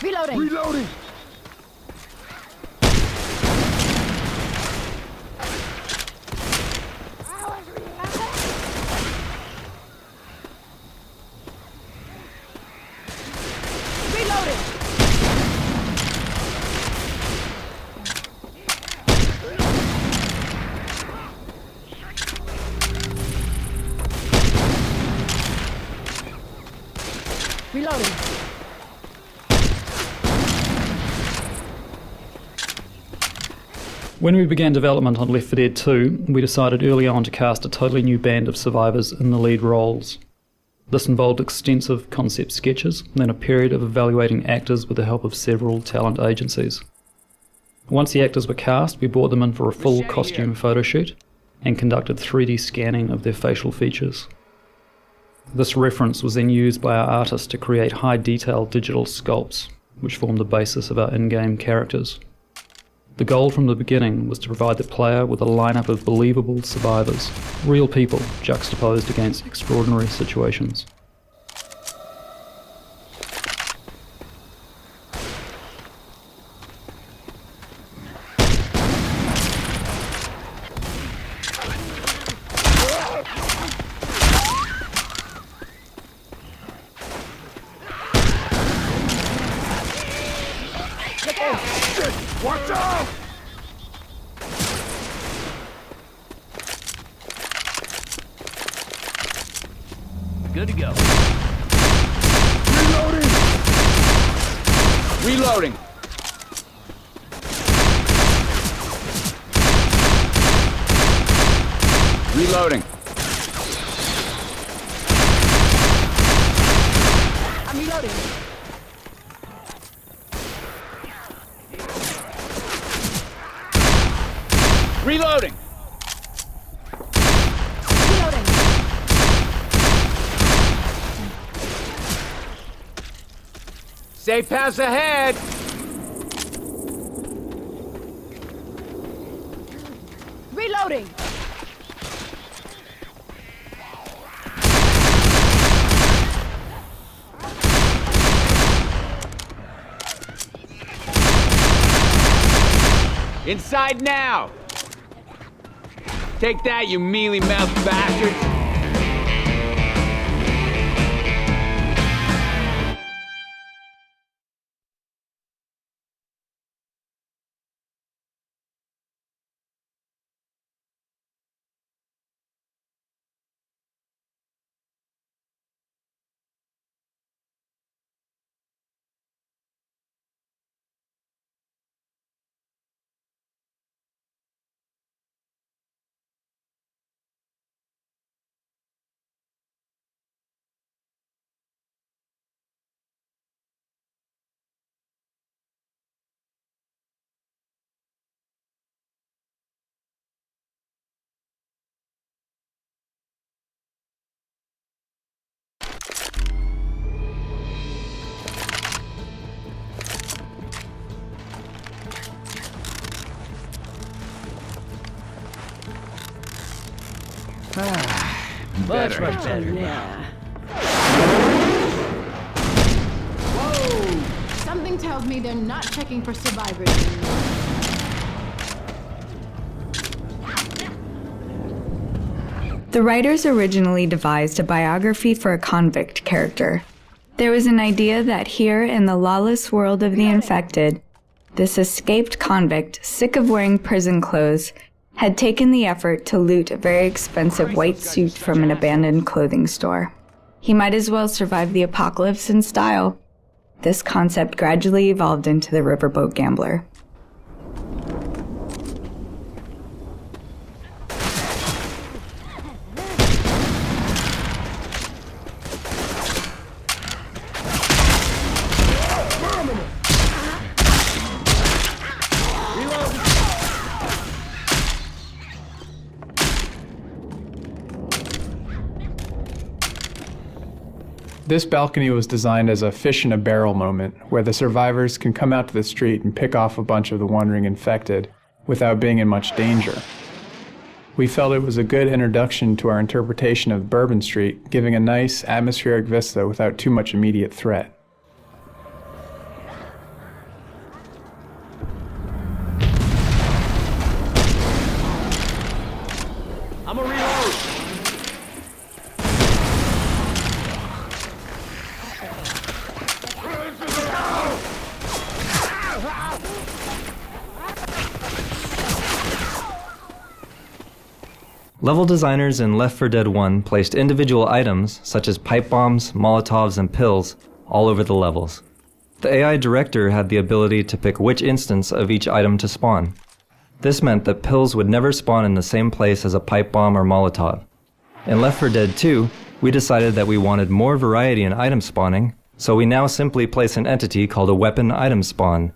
Reloading. Reloading. Reloading. When we began development on Left 4 Dead 2, we decided early on to cast a totally new band of survivors in the lead roles. This involved extensive concept sketches, then a period of evaluating actors with the help of several talent agencies. Once the actors were cast, we brought them in for a full costume photo shoot and conducted 3D scanning of their facial features. This reference was then used by our artists to create high-detail digital sculpts, which formed the basis of our in-game characters. The goal from the beginning was to provide the player with a lineup of believable survivors, real people juxtaposed against extraordinary situations. Watch out! Good to go. Reloading! Reloading. Reloading. I'm reloading. Reloading. Reloading. Safe pass ahead. Reloading. Inside now. Take that, you mealy-mouthed bastards. Much better now. Whoa! Something tells me they're not checking for survivors anymore. The writers originally devised a biography for a convict character. There was an idea that here in the lawless world of the infected, this escaped convict, sick of wearing prison clothes, had taken the effort to loot a very expensive white suit from an abandoned clothing store. He might as well survive the apocalypse in style. This concept gradually evolved into the riverboat gambler. This balcony was designed as a fish-in-a-barrel moment, where the survivors can come out to the street and pick off a bunch of the wandering infected without being in much danger. We felt it was a good introduction to our interpretation of Bourbon Street, giving a nice atmospheric vista without too much immediate threat. I'm a reload. Level designers in Left 4 Dead 1 placed individual items, such as pipe bombs, Molotovs, and pills, all over the levels. The AI director had the ability to pick which instance of each item to spawn. This meant that pills would never spawn in the same place as a pipe bomb or Molotov. In Left 4 Dead 2, we decided that we wanted more variety in item spawning, so we now simply place an entity called a weapon item spawn.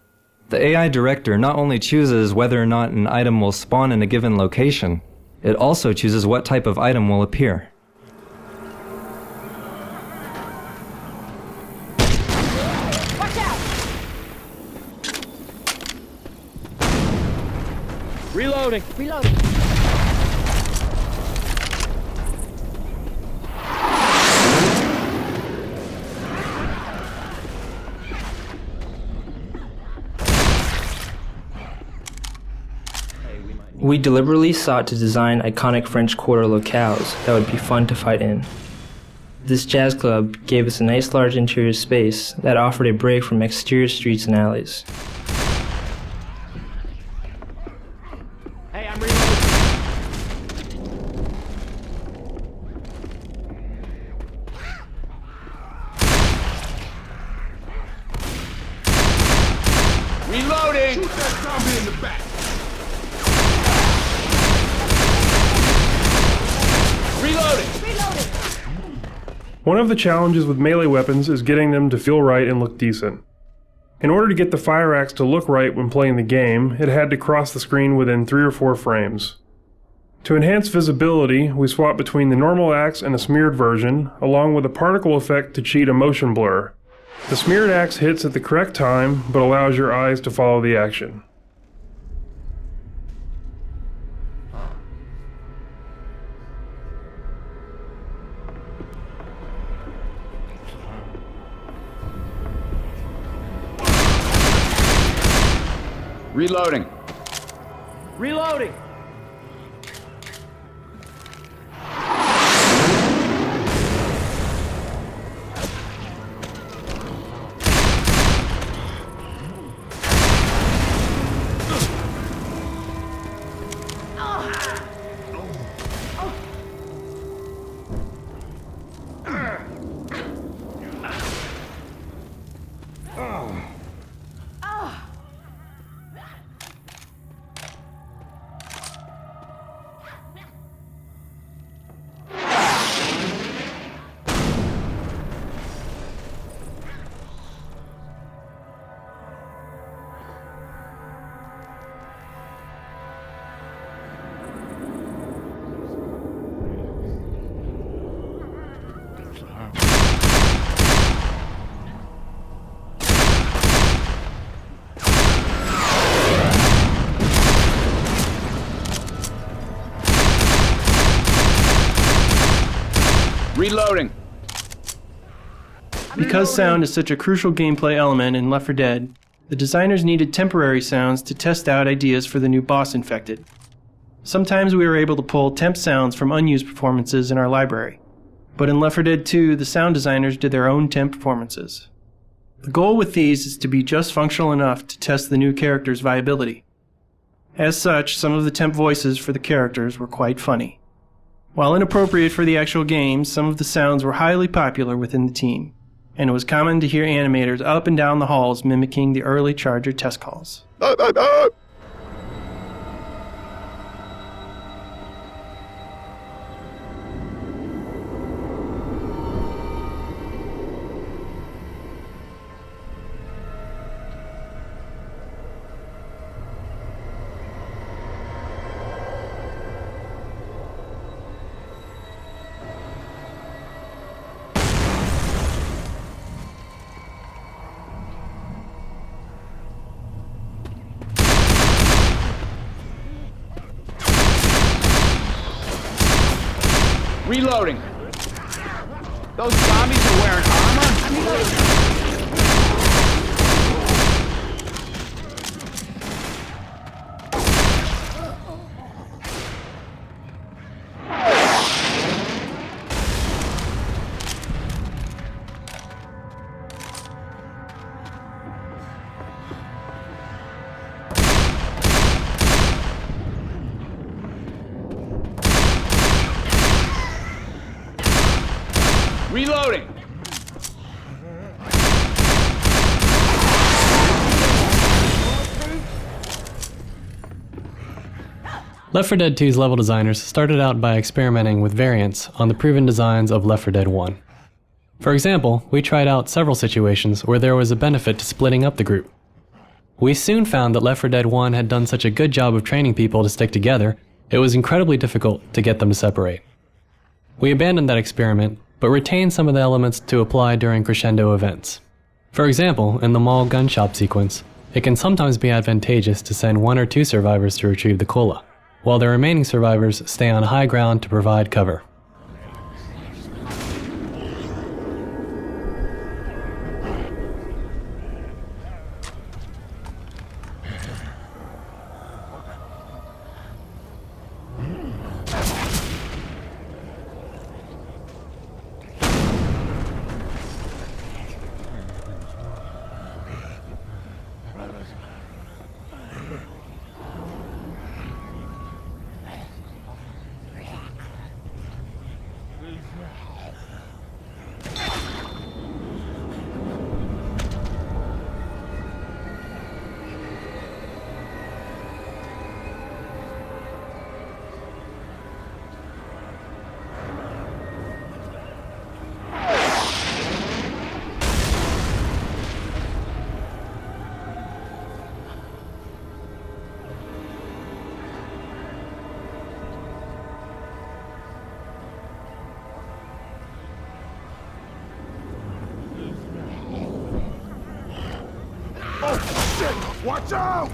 The AI director not only chooses whether or not an item will spawn in a given location, it also chooses what type of item will appear. Watch out! Reloading. Reloading. We deliberately sought to design iconic French Quarter locales that would be fun to fight in. This jazz club gave us a nice large interior space that offered a break from exterior streets and alleys. Hey, I'm reloading. Reloading! Shoot that zombie in the back! Reloading! One of the challenges with melee weapons is getting them to feel right and look decent. In order to get the fire axe to look right when playing the game, it had to cross the screen within 3 or 4 frames. To enhance visibility, we swapped between the normal axe and a smeared version, along with a particle effect to cheat a motion blur. The smeared axe hits at the correct time, but allows your eyes to follow the action. Reloading. Reloading. Reloading. Because sound is such a crucial gameplay element in Left 4 Dead, the designers needed temporary sounds to test out ideas for the new boss infected. Sometimes we were able to pull temp sounds from unused performances in our library, but in Left 4 Dead 2, the sound designers did their own temp performances. The goal with these is to be just functional enough to test the new character's viability. As such, some of the temp voices for the characters were quite funny. While inappropriate for the actual game, some of the sounds were highly popular within the team, and it was common to hear animators up and down the halls mimicking the early Charger test calls. Reloading. Those zombies are wearing armor? Reloading! Left 4 Dead 2's level designers started out by experimenting with variants on the proven designs of Left 4 Dead 1. For example, we tried out several situations where there was a benefit to splitting up the group. We soon found that Left 4 Dead 1 had done such a good job of training people to stick together, it was incredibly difficult to get them to separate. We abandoned that experiment, but retained some of the elements to apply during crescendo events. For example, in the mall gun shop sequence, it can sometimes be advantageous to send 1 or 2 survivors to retrieve the cola, while the remaining survivors stay on high ground to provide cover. Oh, shit! Watch out!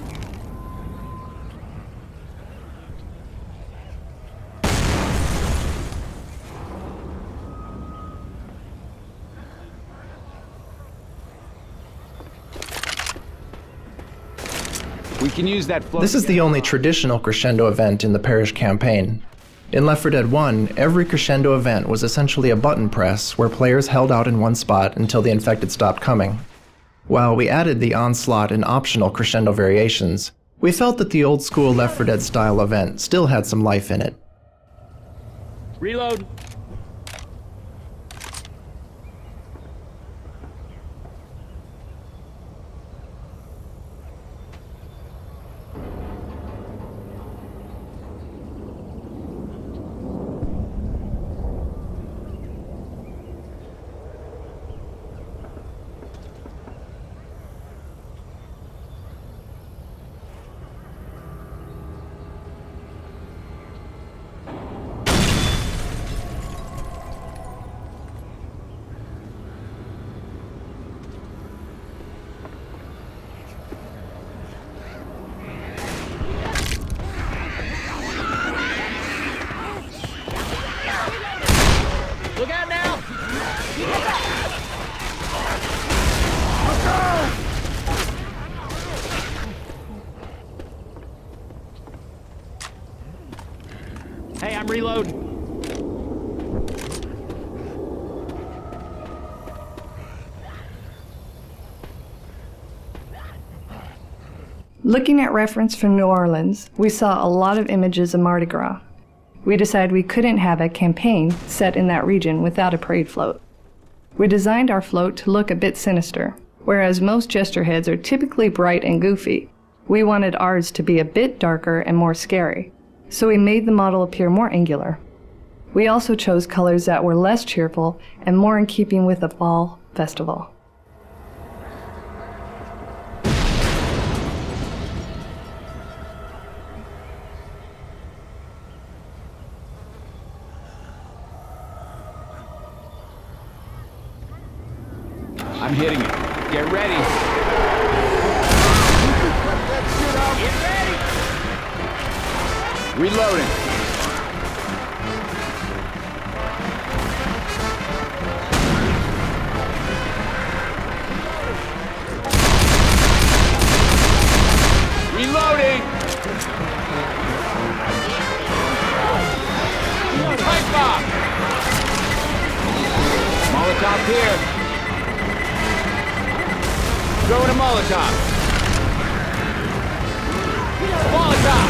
We can use that float. This is the only traditional crescendo event in the Parish campaign. In Left 4 Dead 1, every crescendo event was essentially a button press where players held out in one spot until the infected stopped coming. While we added the onslaught and optional crescendo variations, we felt that the old school Left 4 Dead style event still had some life in it. Reload. Looking at reference from New Orleans, we saw a lot of images of Mardi Gras. We decided we couldn't have a campaign set in that region without a parade float. We designed our float to look a bit sinister. Whereas most gesture heads are typically bright and goofy, we wanted ours to be a bit darker and more scary, so we made the model appear more angular. We also chose colors that were less cheerful and more in keeping with the fall festival. I'm hitting it. Get ready. Get ready. Reloading. Reloading. Pipe bomb. Molotov here. Throwing a Molotov. Molotov!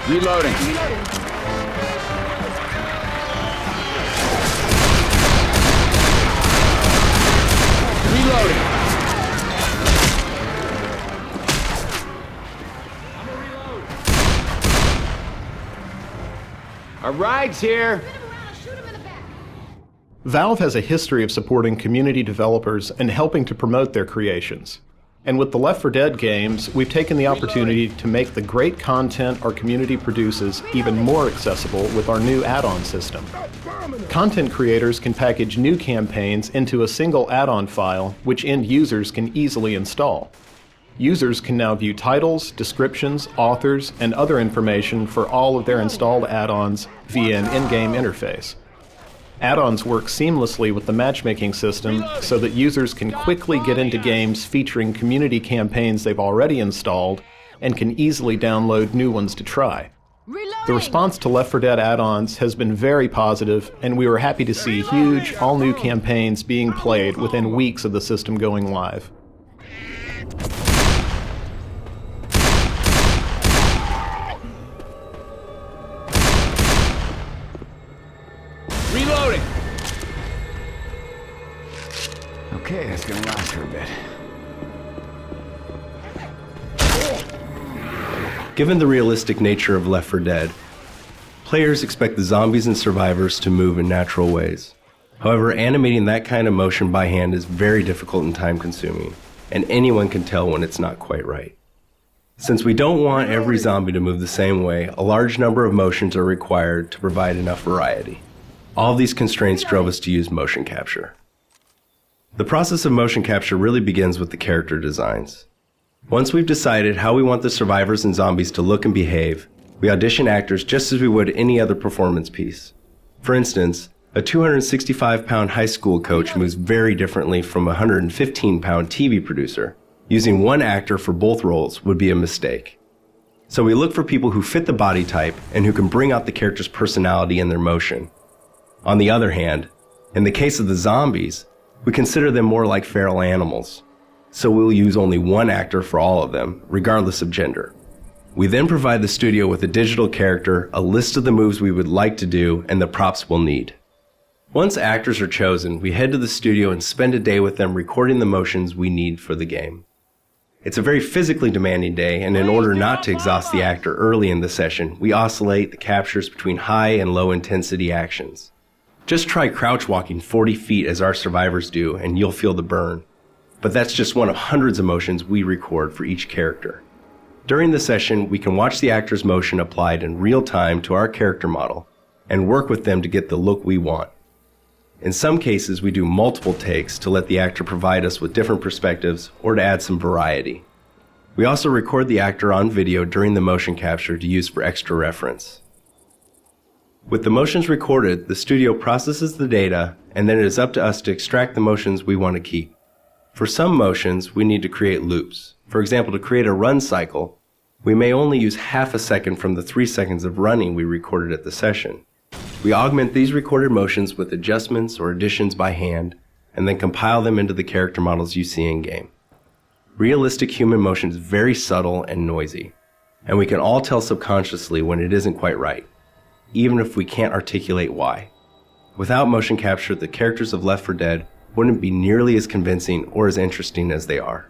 Reloading. Reloading. Our ride's here. Valve has a history of supporting community developers and helping to promote their creations. And with the Left 4 Dead games, we've taken the opportunity to make the great content our community produces even more accessible with our new add-on system. Content creators can package new campaigns into a single add-on file, which end users can easily install. Users can now view titles, descriptions, authors, and other information for all of their installed add-ons via an in-game interface. Add-ons work seamlessly with the matchmaking system so that users can quickly get into games featuring community campaigns they've already installed and can easily download new ones to try. The response to Left 4 Dead add-ons has been very positive, and we were happy to see huge, all-new campaigns being played within weeks of the system going live. Reloading! Okay, that's gonna last for a bit. Given the realistic nature of Left 4 Dead, players expect the zombies and survivors to move in natural ways. However, animating that kind of motion by hand is very difficult and time-consuming, and anyone can tell when it's not quite right. Since we don't want every zombie to move the same way, a large number of motions are required to provide enough variety. All of these constraints drove us to use motion capture. The process of motion capture really begins with the character designs. Once we've decided how we want the survivors and zombies to look and behave, we audition actors just as we would any other performance piece. For instance, a 265-pound high school coach moves very differently from a 115-pound TV producer. Using one actor for both roles would be a mistake. So we look for people who fit the body type and who can bring out the character's personality in their motion. On the other hand, in the case of the zombies, we consider them more like feral animals. So we'll use only one actor for all of them, regardless of gender. We then provide the studio with a digital character, a list of the moves we would like to do, and the props we'll need. Once actors are chosen, we head to the studio and spend a day with them recording the motions we need for the game. It's a very physically demanding day, and in order not to exhaust the actor early in the session, we oscillate the captures between high and low intensity actions. Just try crouch walking 40 feet as our survivors do, and you'll feel the burn. But that's just one of hundreds of motions we record for each character. During the session, we can watch the actor's motion applied in real time to our character model and work with them to get the look we want. In some cases, we do multiple takes to let the actor provide us with different perspectives or to add some variety. We also record the actor on video during the motion capture to use for extra reference. With the motions recorded, the studio processes the data, and then it is up to us to extract the motions we want to keep. For some motions, we need to create loops. For example, to create a run cycle, we may only use half a second from the 3 seconds of running we recorded at the session. We augment these recorded motions with adjustments or additions by hand, and then compile them into the character models you see in-game. Realistic human motion is very subtle and noisy, and we can all tell subconsciously when it isn't quite right, even if we can't articulate why. Without motion capture, the characters of Left 4 Dead wouldn't be nearly as convincing or as interesting as they are.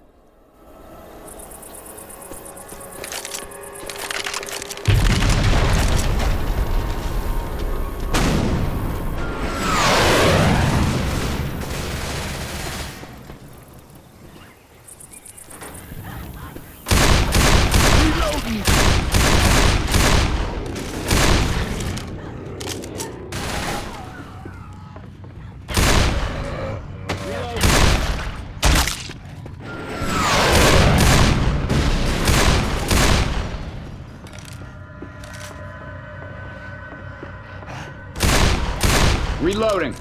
Reloading.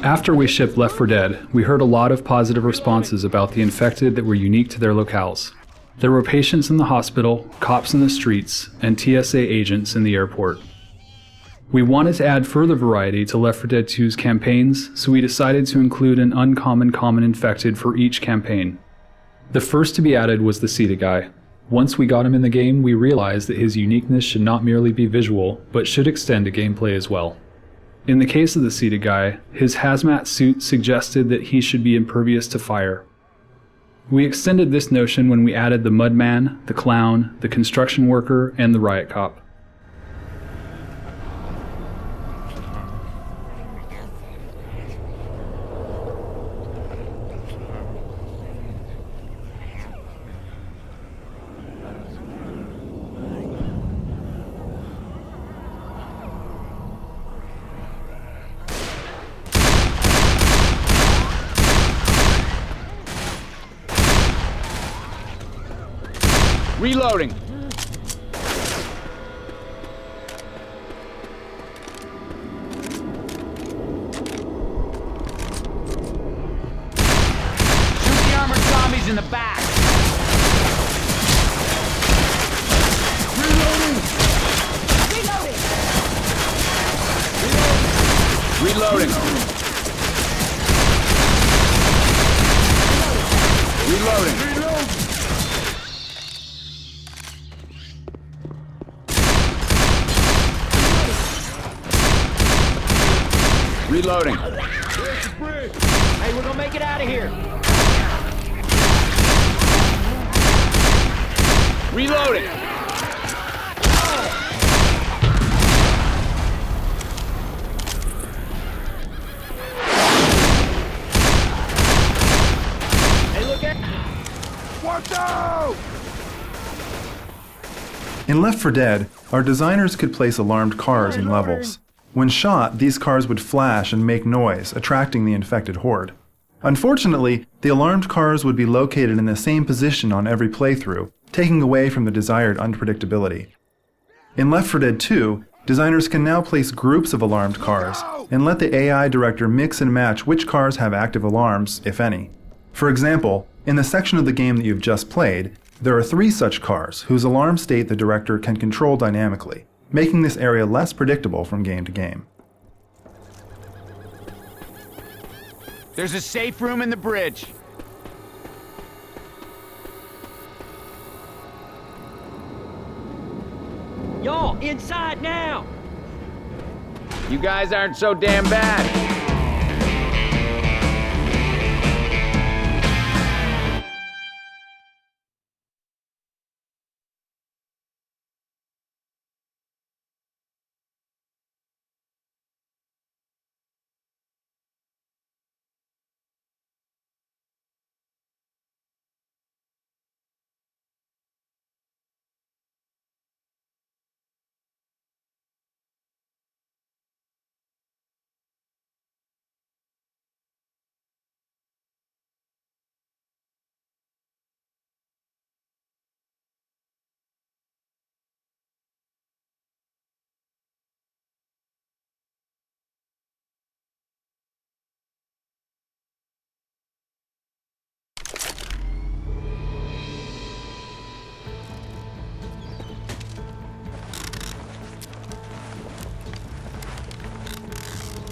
After we shipped Left 4 Dead, we heard a lot of positive responses about the infected that were unique to their locales. There were patients in the hospital, cops in the streets, and TSA agents in the airport. We wanted to add further variety to Left 4 Dead 2's campaigns, so we decided to include an uncommon common infected for each campaign. The first to be added was the Sita guy. Once we got him in the game, we realized that his uniqueness should not merely be visual, but should extend to gameplay as well. In the case of the Sita guy, his hazmat suit suggested that he should be impervious to fire. We extended this notion when we added the Mudman, the Clown, the Construction Worker, and the Riot Cop. Reloading. Shoot the armored zombies in the back. Reloading. Reloading. Reloading. Reloading. Hey, we're gonna make it out of here. Reloading. Hey, look at. Watch out! In Left 4 Dead, our designers could place alarmed cars in levels. When shot, these cars would flash and make noise, attracting the infected horde. Unfortunately, the alarmed cars would be located in the same position on every playthrough, taking away from the desired unpredictability. In Left 4 Dead 2, designers can now place groups of alarmed cars and let the AI director mix and match which cars have active alarms, if any. For example, in the section of the game that you've just played, there are 3 such cars whose alarm state the director can control dynamically, making this area less predictable from game to game. There's a safe room in the bridge. Y'all, inside now! You guys aren't so damn bad.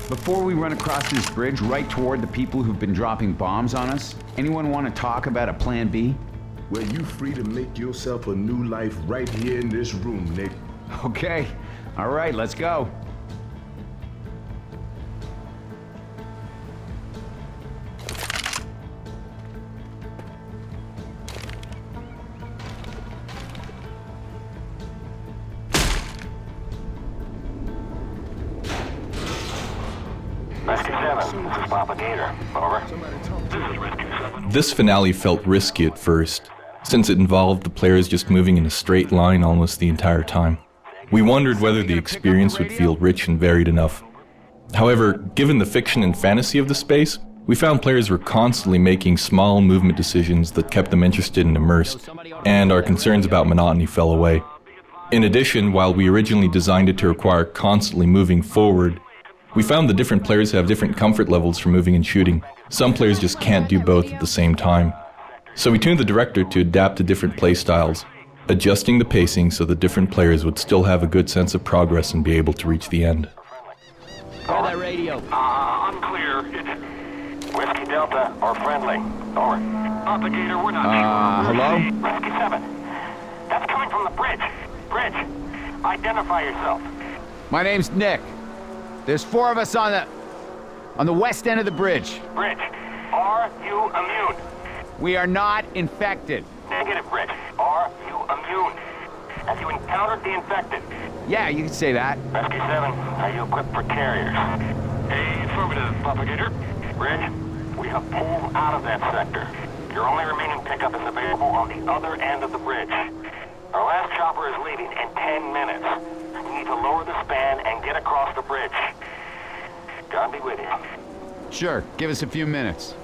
Before we run across this bridge right toward the people who've been dropping bombs on us, anyone want to talk about a plan B? Well, you free to make yourself a new life right here in this room, Nick. Okay. All right, let's go. Rescue 7, this is Papa Gator. Over. This is Rescue 7. This finale felt risky at first, since it involved the players just moving in a straight line almost the entire time. We wondered whether the experience would feel rich and varied enough. However, given the fiction and fantasy of the space, we found players were constantly making small movement decisions that kept them interested and immersed, and our concerns about monotony fell away. In addition, while we originally designed it to require constantly moving forward, we found that different players have different comfort levels for moving and shooting. Some players just can't do both at the same time. So we tuned the director to adapt to different play styles, adjusting the pacing so that different players would still have a good sense of progress and be able to reach the end. Call that radio. Unclear. Whiskey Delta or friendly. Over. Papa Gator, we're not sure. Hello? Rescue 7. That's coming from the bridge. Bridge. Identify yourself. My name's Nick. There's 4 of us on the west end of the bridge. Bridge. Are you immune? We are not infected. Negative, Bridge. Are you immune? Have you encountered the infected? Yeah, you can say that. Rescue 7, are you equipped for carriers? Affirmative, Propagator. Bridge, we have pulled out of that sector. Your only remaining pickup is available on the other end of the bridge. Our last chopper is leaving in 10 minutes. You need to lower the span and get across the bridge. God be with you. Sure, give us a few minutes.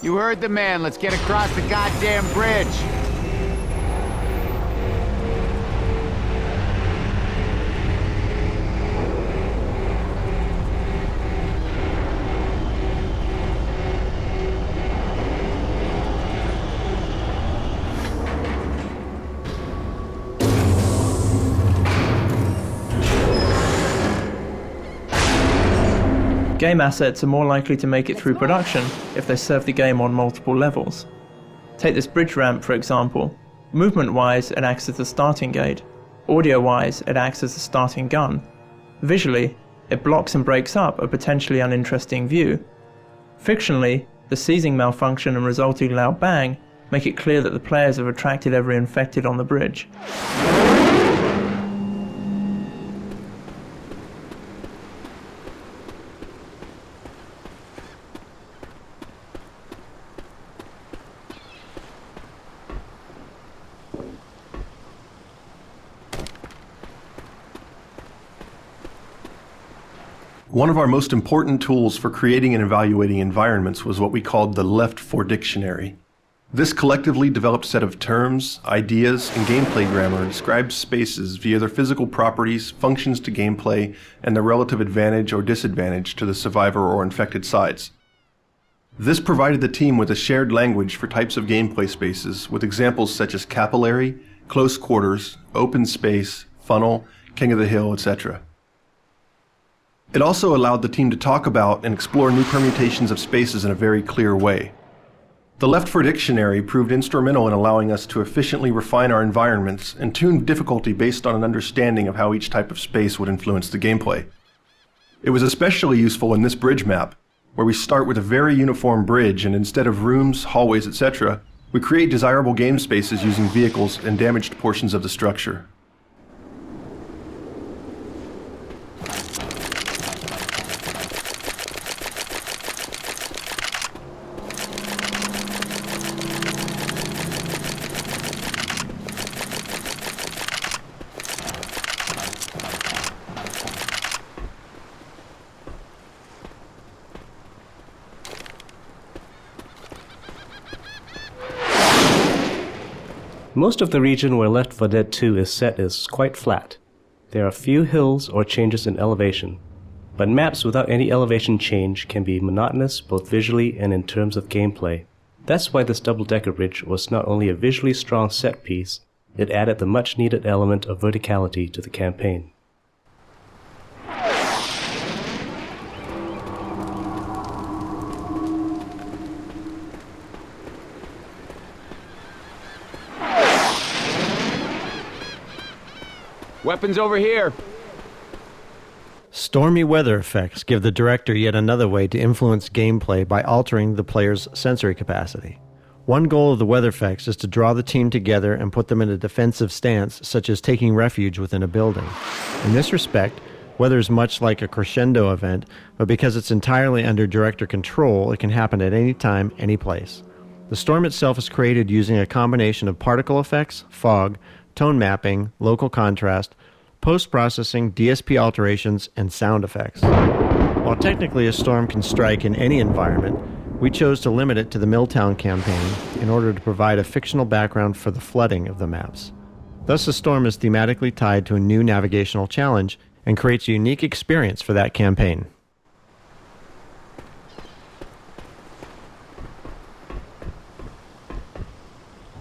You heard the man. Let's get across the goddamn bridge. Game assets are more likely to make it through production if they serve the game on multiple levels. Take this bridge ramp for example. Movement-wise, it acts as the starting gate. Audio-wise, it acts as the starting gun. Visually, it blocks and breaks up a potentially uninteresting view. Fictionally, the seizing malfunction and resulting loud bang make it clear that the players have attracted every infected on the bridge. One of our most important tools for creating and evaluating environments was what we called the Left For Dictionary. This collectively developed set of terms, ideas, and gameplay grammar describes spaces via their physical properties, functions to gameplay, and their relative advantage or disadvantage to the survivor or infected sides. This provided the team with a shared language for types of gameplay spaces with examples such as capillary, close quarters, open space, funnel, king of the hill, etc. It also allowed the team to talk about and explore new permutations of spaces in a very clear way. The Left For Dictionary proved instrumental in allowing us to efficiently refine our environments and tune difficulty based on an understanding of how each type of space would influence the gameplay. It was especially useful in this bridge map, where we start with a very uniform bridge and instead of rooms, hallways, etc., we create desirable game spaces using vehicles and damaged portions of the structure. Most of the region where Left 4 Dead 2 is set is quite flat. There are few hills or changes in elevation, but maps without any elevation change can be monotonous both visually and in terms of gameplay. That's why this double-decker bridge was not only a visually strong set piece, it added the much-needed element of verticality to the campaign. Weapons over here! Stormy weather effects give the director yet another way to influence gameplay by altering the player's sensory capacity. One goal of the weather effects is to draw the team together and put them in a defensive stance, such as taking refuge within a building. In this respect, weather is much like a crescendo event, but because it's entirely under director control, it can happen at any time, any place. The storm itself is created using a combination of particle effects, fog, tone mapping, local contrast, post-processing, DSP alterations, and sound effects. While technically a storm can strike in any environment, we chose to limit it to the Milltown campaign in order to provide a fictional background for the flooding of the maps. Thus, the storm is thematically tied to a new navigational challenge and creates a unique experience for that campaign.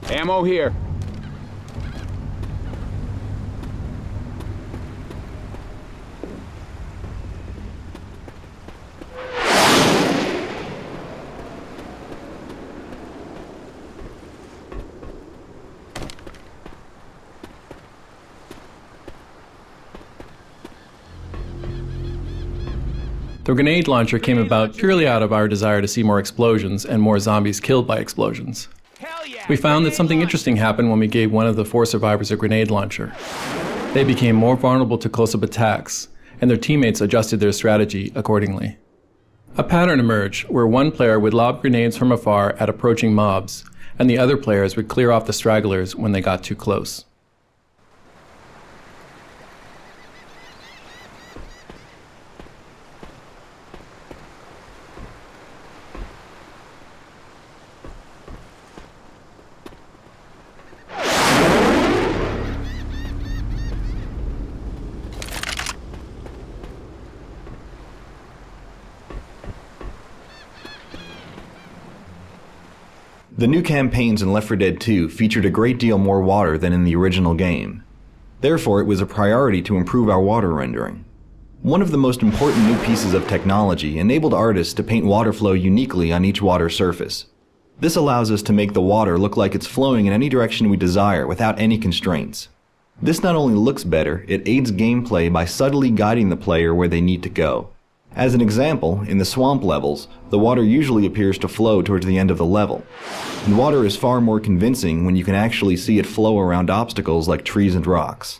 Ammo here. The grenade launcher came about purely out of our desire to see more explosions and more zombies killed by explosions. We found that something interesting happened when we gave one of the 4 survivors a grenade launcher. They became more vulnerable to close-up attacks, and their teammates adjusted their strategy accordingly. A pattern emerged where one player would lob grenades from afar at approaching mobs, and the other players would clear off the stragglers when they got too close. The new campaigns in Left 4 Dead 2 featured a great deal more water than in the original game. Therefore, it was a priority to improve our water rendering. One of the most important new pieces of technology enabled artists to paint water flow uniquely on each water surface. This allows us to make the water look like it's flowing in any direction we desire without any constraints. This not only looks better, it aids gameplay by subtly guiding the player where they need to go. As an example, in the swamp levels, the water usually appears to flow towards the end of the level. And water is far more convincing when you can actually see it flow around obstacles like trees and rocks.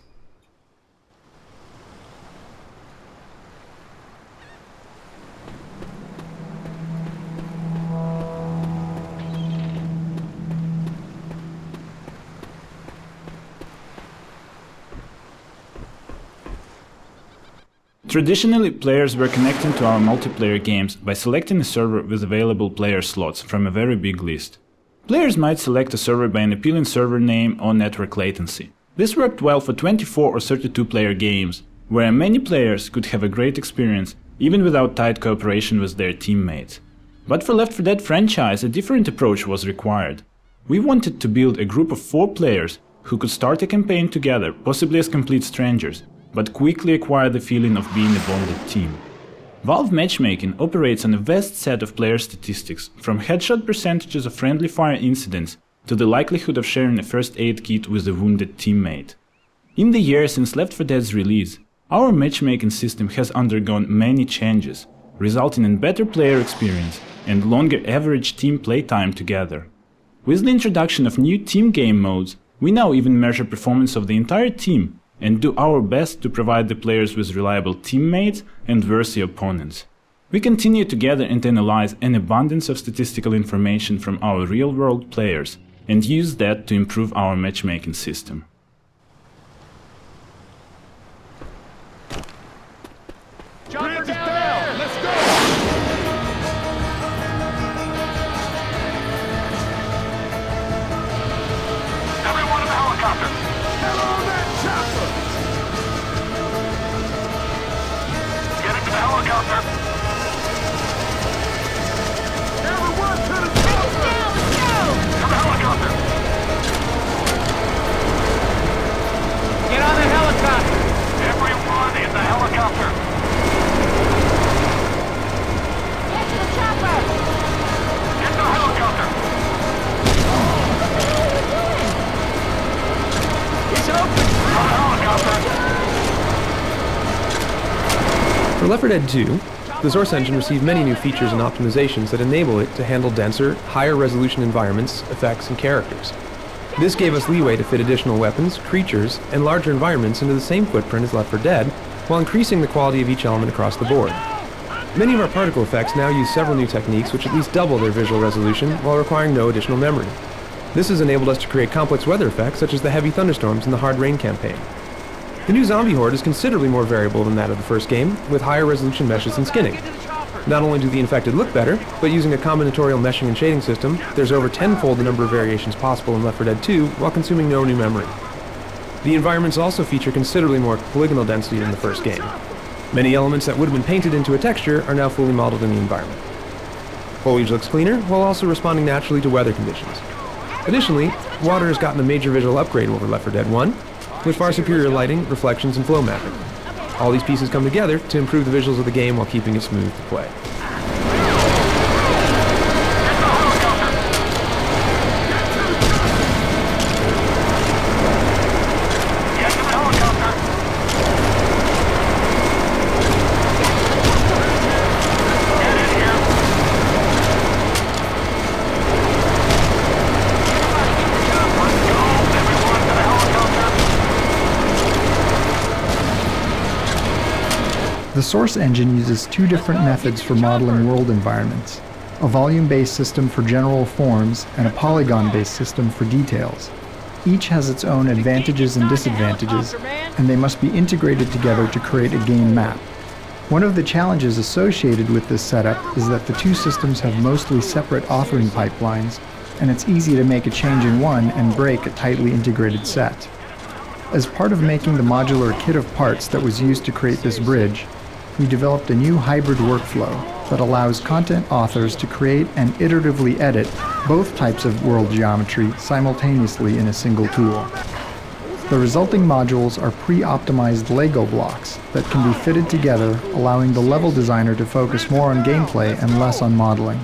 Traditionally, players were connecting to our multiplayer games by selecting a server with available player slots from a very big list. Players might select a server by an appealing server name or network latency. This worked well for 24 or 32 player games, where many players could have a great experience even without tight cooperation with their teammates. But for Left 4 Dead franchise, a different approach was required. We wanted to build a group of 4 players who could start a campaign together, possibly as complete strangers, but quickly acquire the feeling of being a bonded team. Valve matchmaking operates on a vast set of player statistics, from headshot percentages of friendly fire incidents to the likelihood of sharing a first aid kit with a wounded teammate. In the year since Left 4 Dead's release, our matchmaking system has undergone many changes, resulting in better player experience and longer average team playtime together. With the introduction of new team game modes, we now even measure performance of the entire team and do our best to provide the players with reliable teammates and worthy opponents. We continue to gather and analyze an abundance of statistical information from our real-world players and use that to improve our matchmaking system. Jumper down there! Let's go! Everyone helicopter! Everyone to the chopper! To the helicopter! Get on the helicopter! Everyone in the helicopter! Get to the chopper! Get the helicopter! It's open! To the helicopter! For Left 4 Dead 2, the Source engine received many new features and optimizations that enable it to handle denser, higher resolution environments, effects, and characters. This gave us leeway to fit additional weapons, creatures, and larger environments into the same footprint as Left 4 Dead, while increasing the quality of each element across the board. Many of our particle effects now use several new techniques which at least double their visual resolution while requiring no additional memory. This has enabled us to create complex weather effects such as the heavy thunderstorms in the Hard Rain campaign. The new zombie horde is considerably more variable than that of the first game, with higher resolution meshes and skinning. Not only do the infected look better, but using a combinatorial meshing and shading system, there's over tenfold the number of variations possible in Left 4 Dead 2 while consuming no new memory. The environments also feature considerably more polygonal density than the first game. Many elements that would have been painted into a texture are now fully modeled in the environment. Foliage looks cleaner, while also responding naturally to weather conditions. Additionally, water has gotten a major visual upgrade over Left 4 Dead 1, with far superior lighting, reflections, and flow mapping. All these pieces come together to improve the visuals of the game while keeping it smooth to play. The Source engine uses two different methods for modeling world environments, a volume-based system for general forms and a polygon-based system for details. Each has its own advantages and disadvantages, and they must be integrated together to create a game map. One of the challenges associated with this setup is that the two systems have mostly separate authoring pipelines, and it's easy to make a change in one and break a tightly integrated set. As part of making the modular kit of parts that was used to create this bridge, we developed a new hybrid workflow that allows content authors to create and iteratively edit both types of world geometry simultaneously in a single tool. The resulting modules are pre-optimized Lego blocks that can be fitted together, allowing the level designer to focus more on gameplay and less on modeling.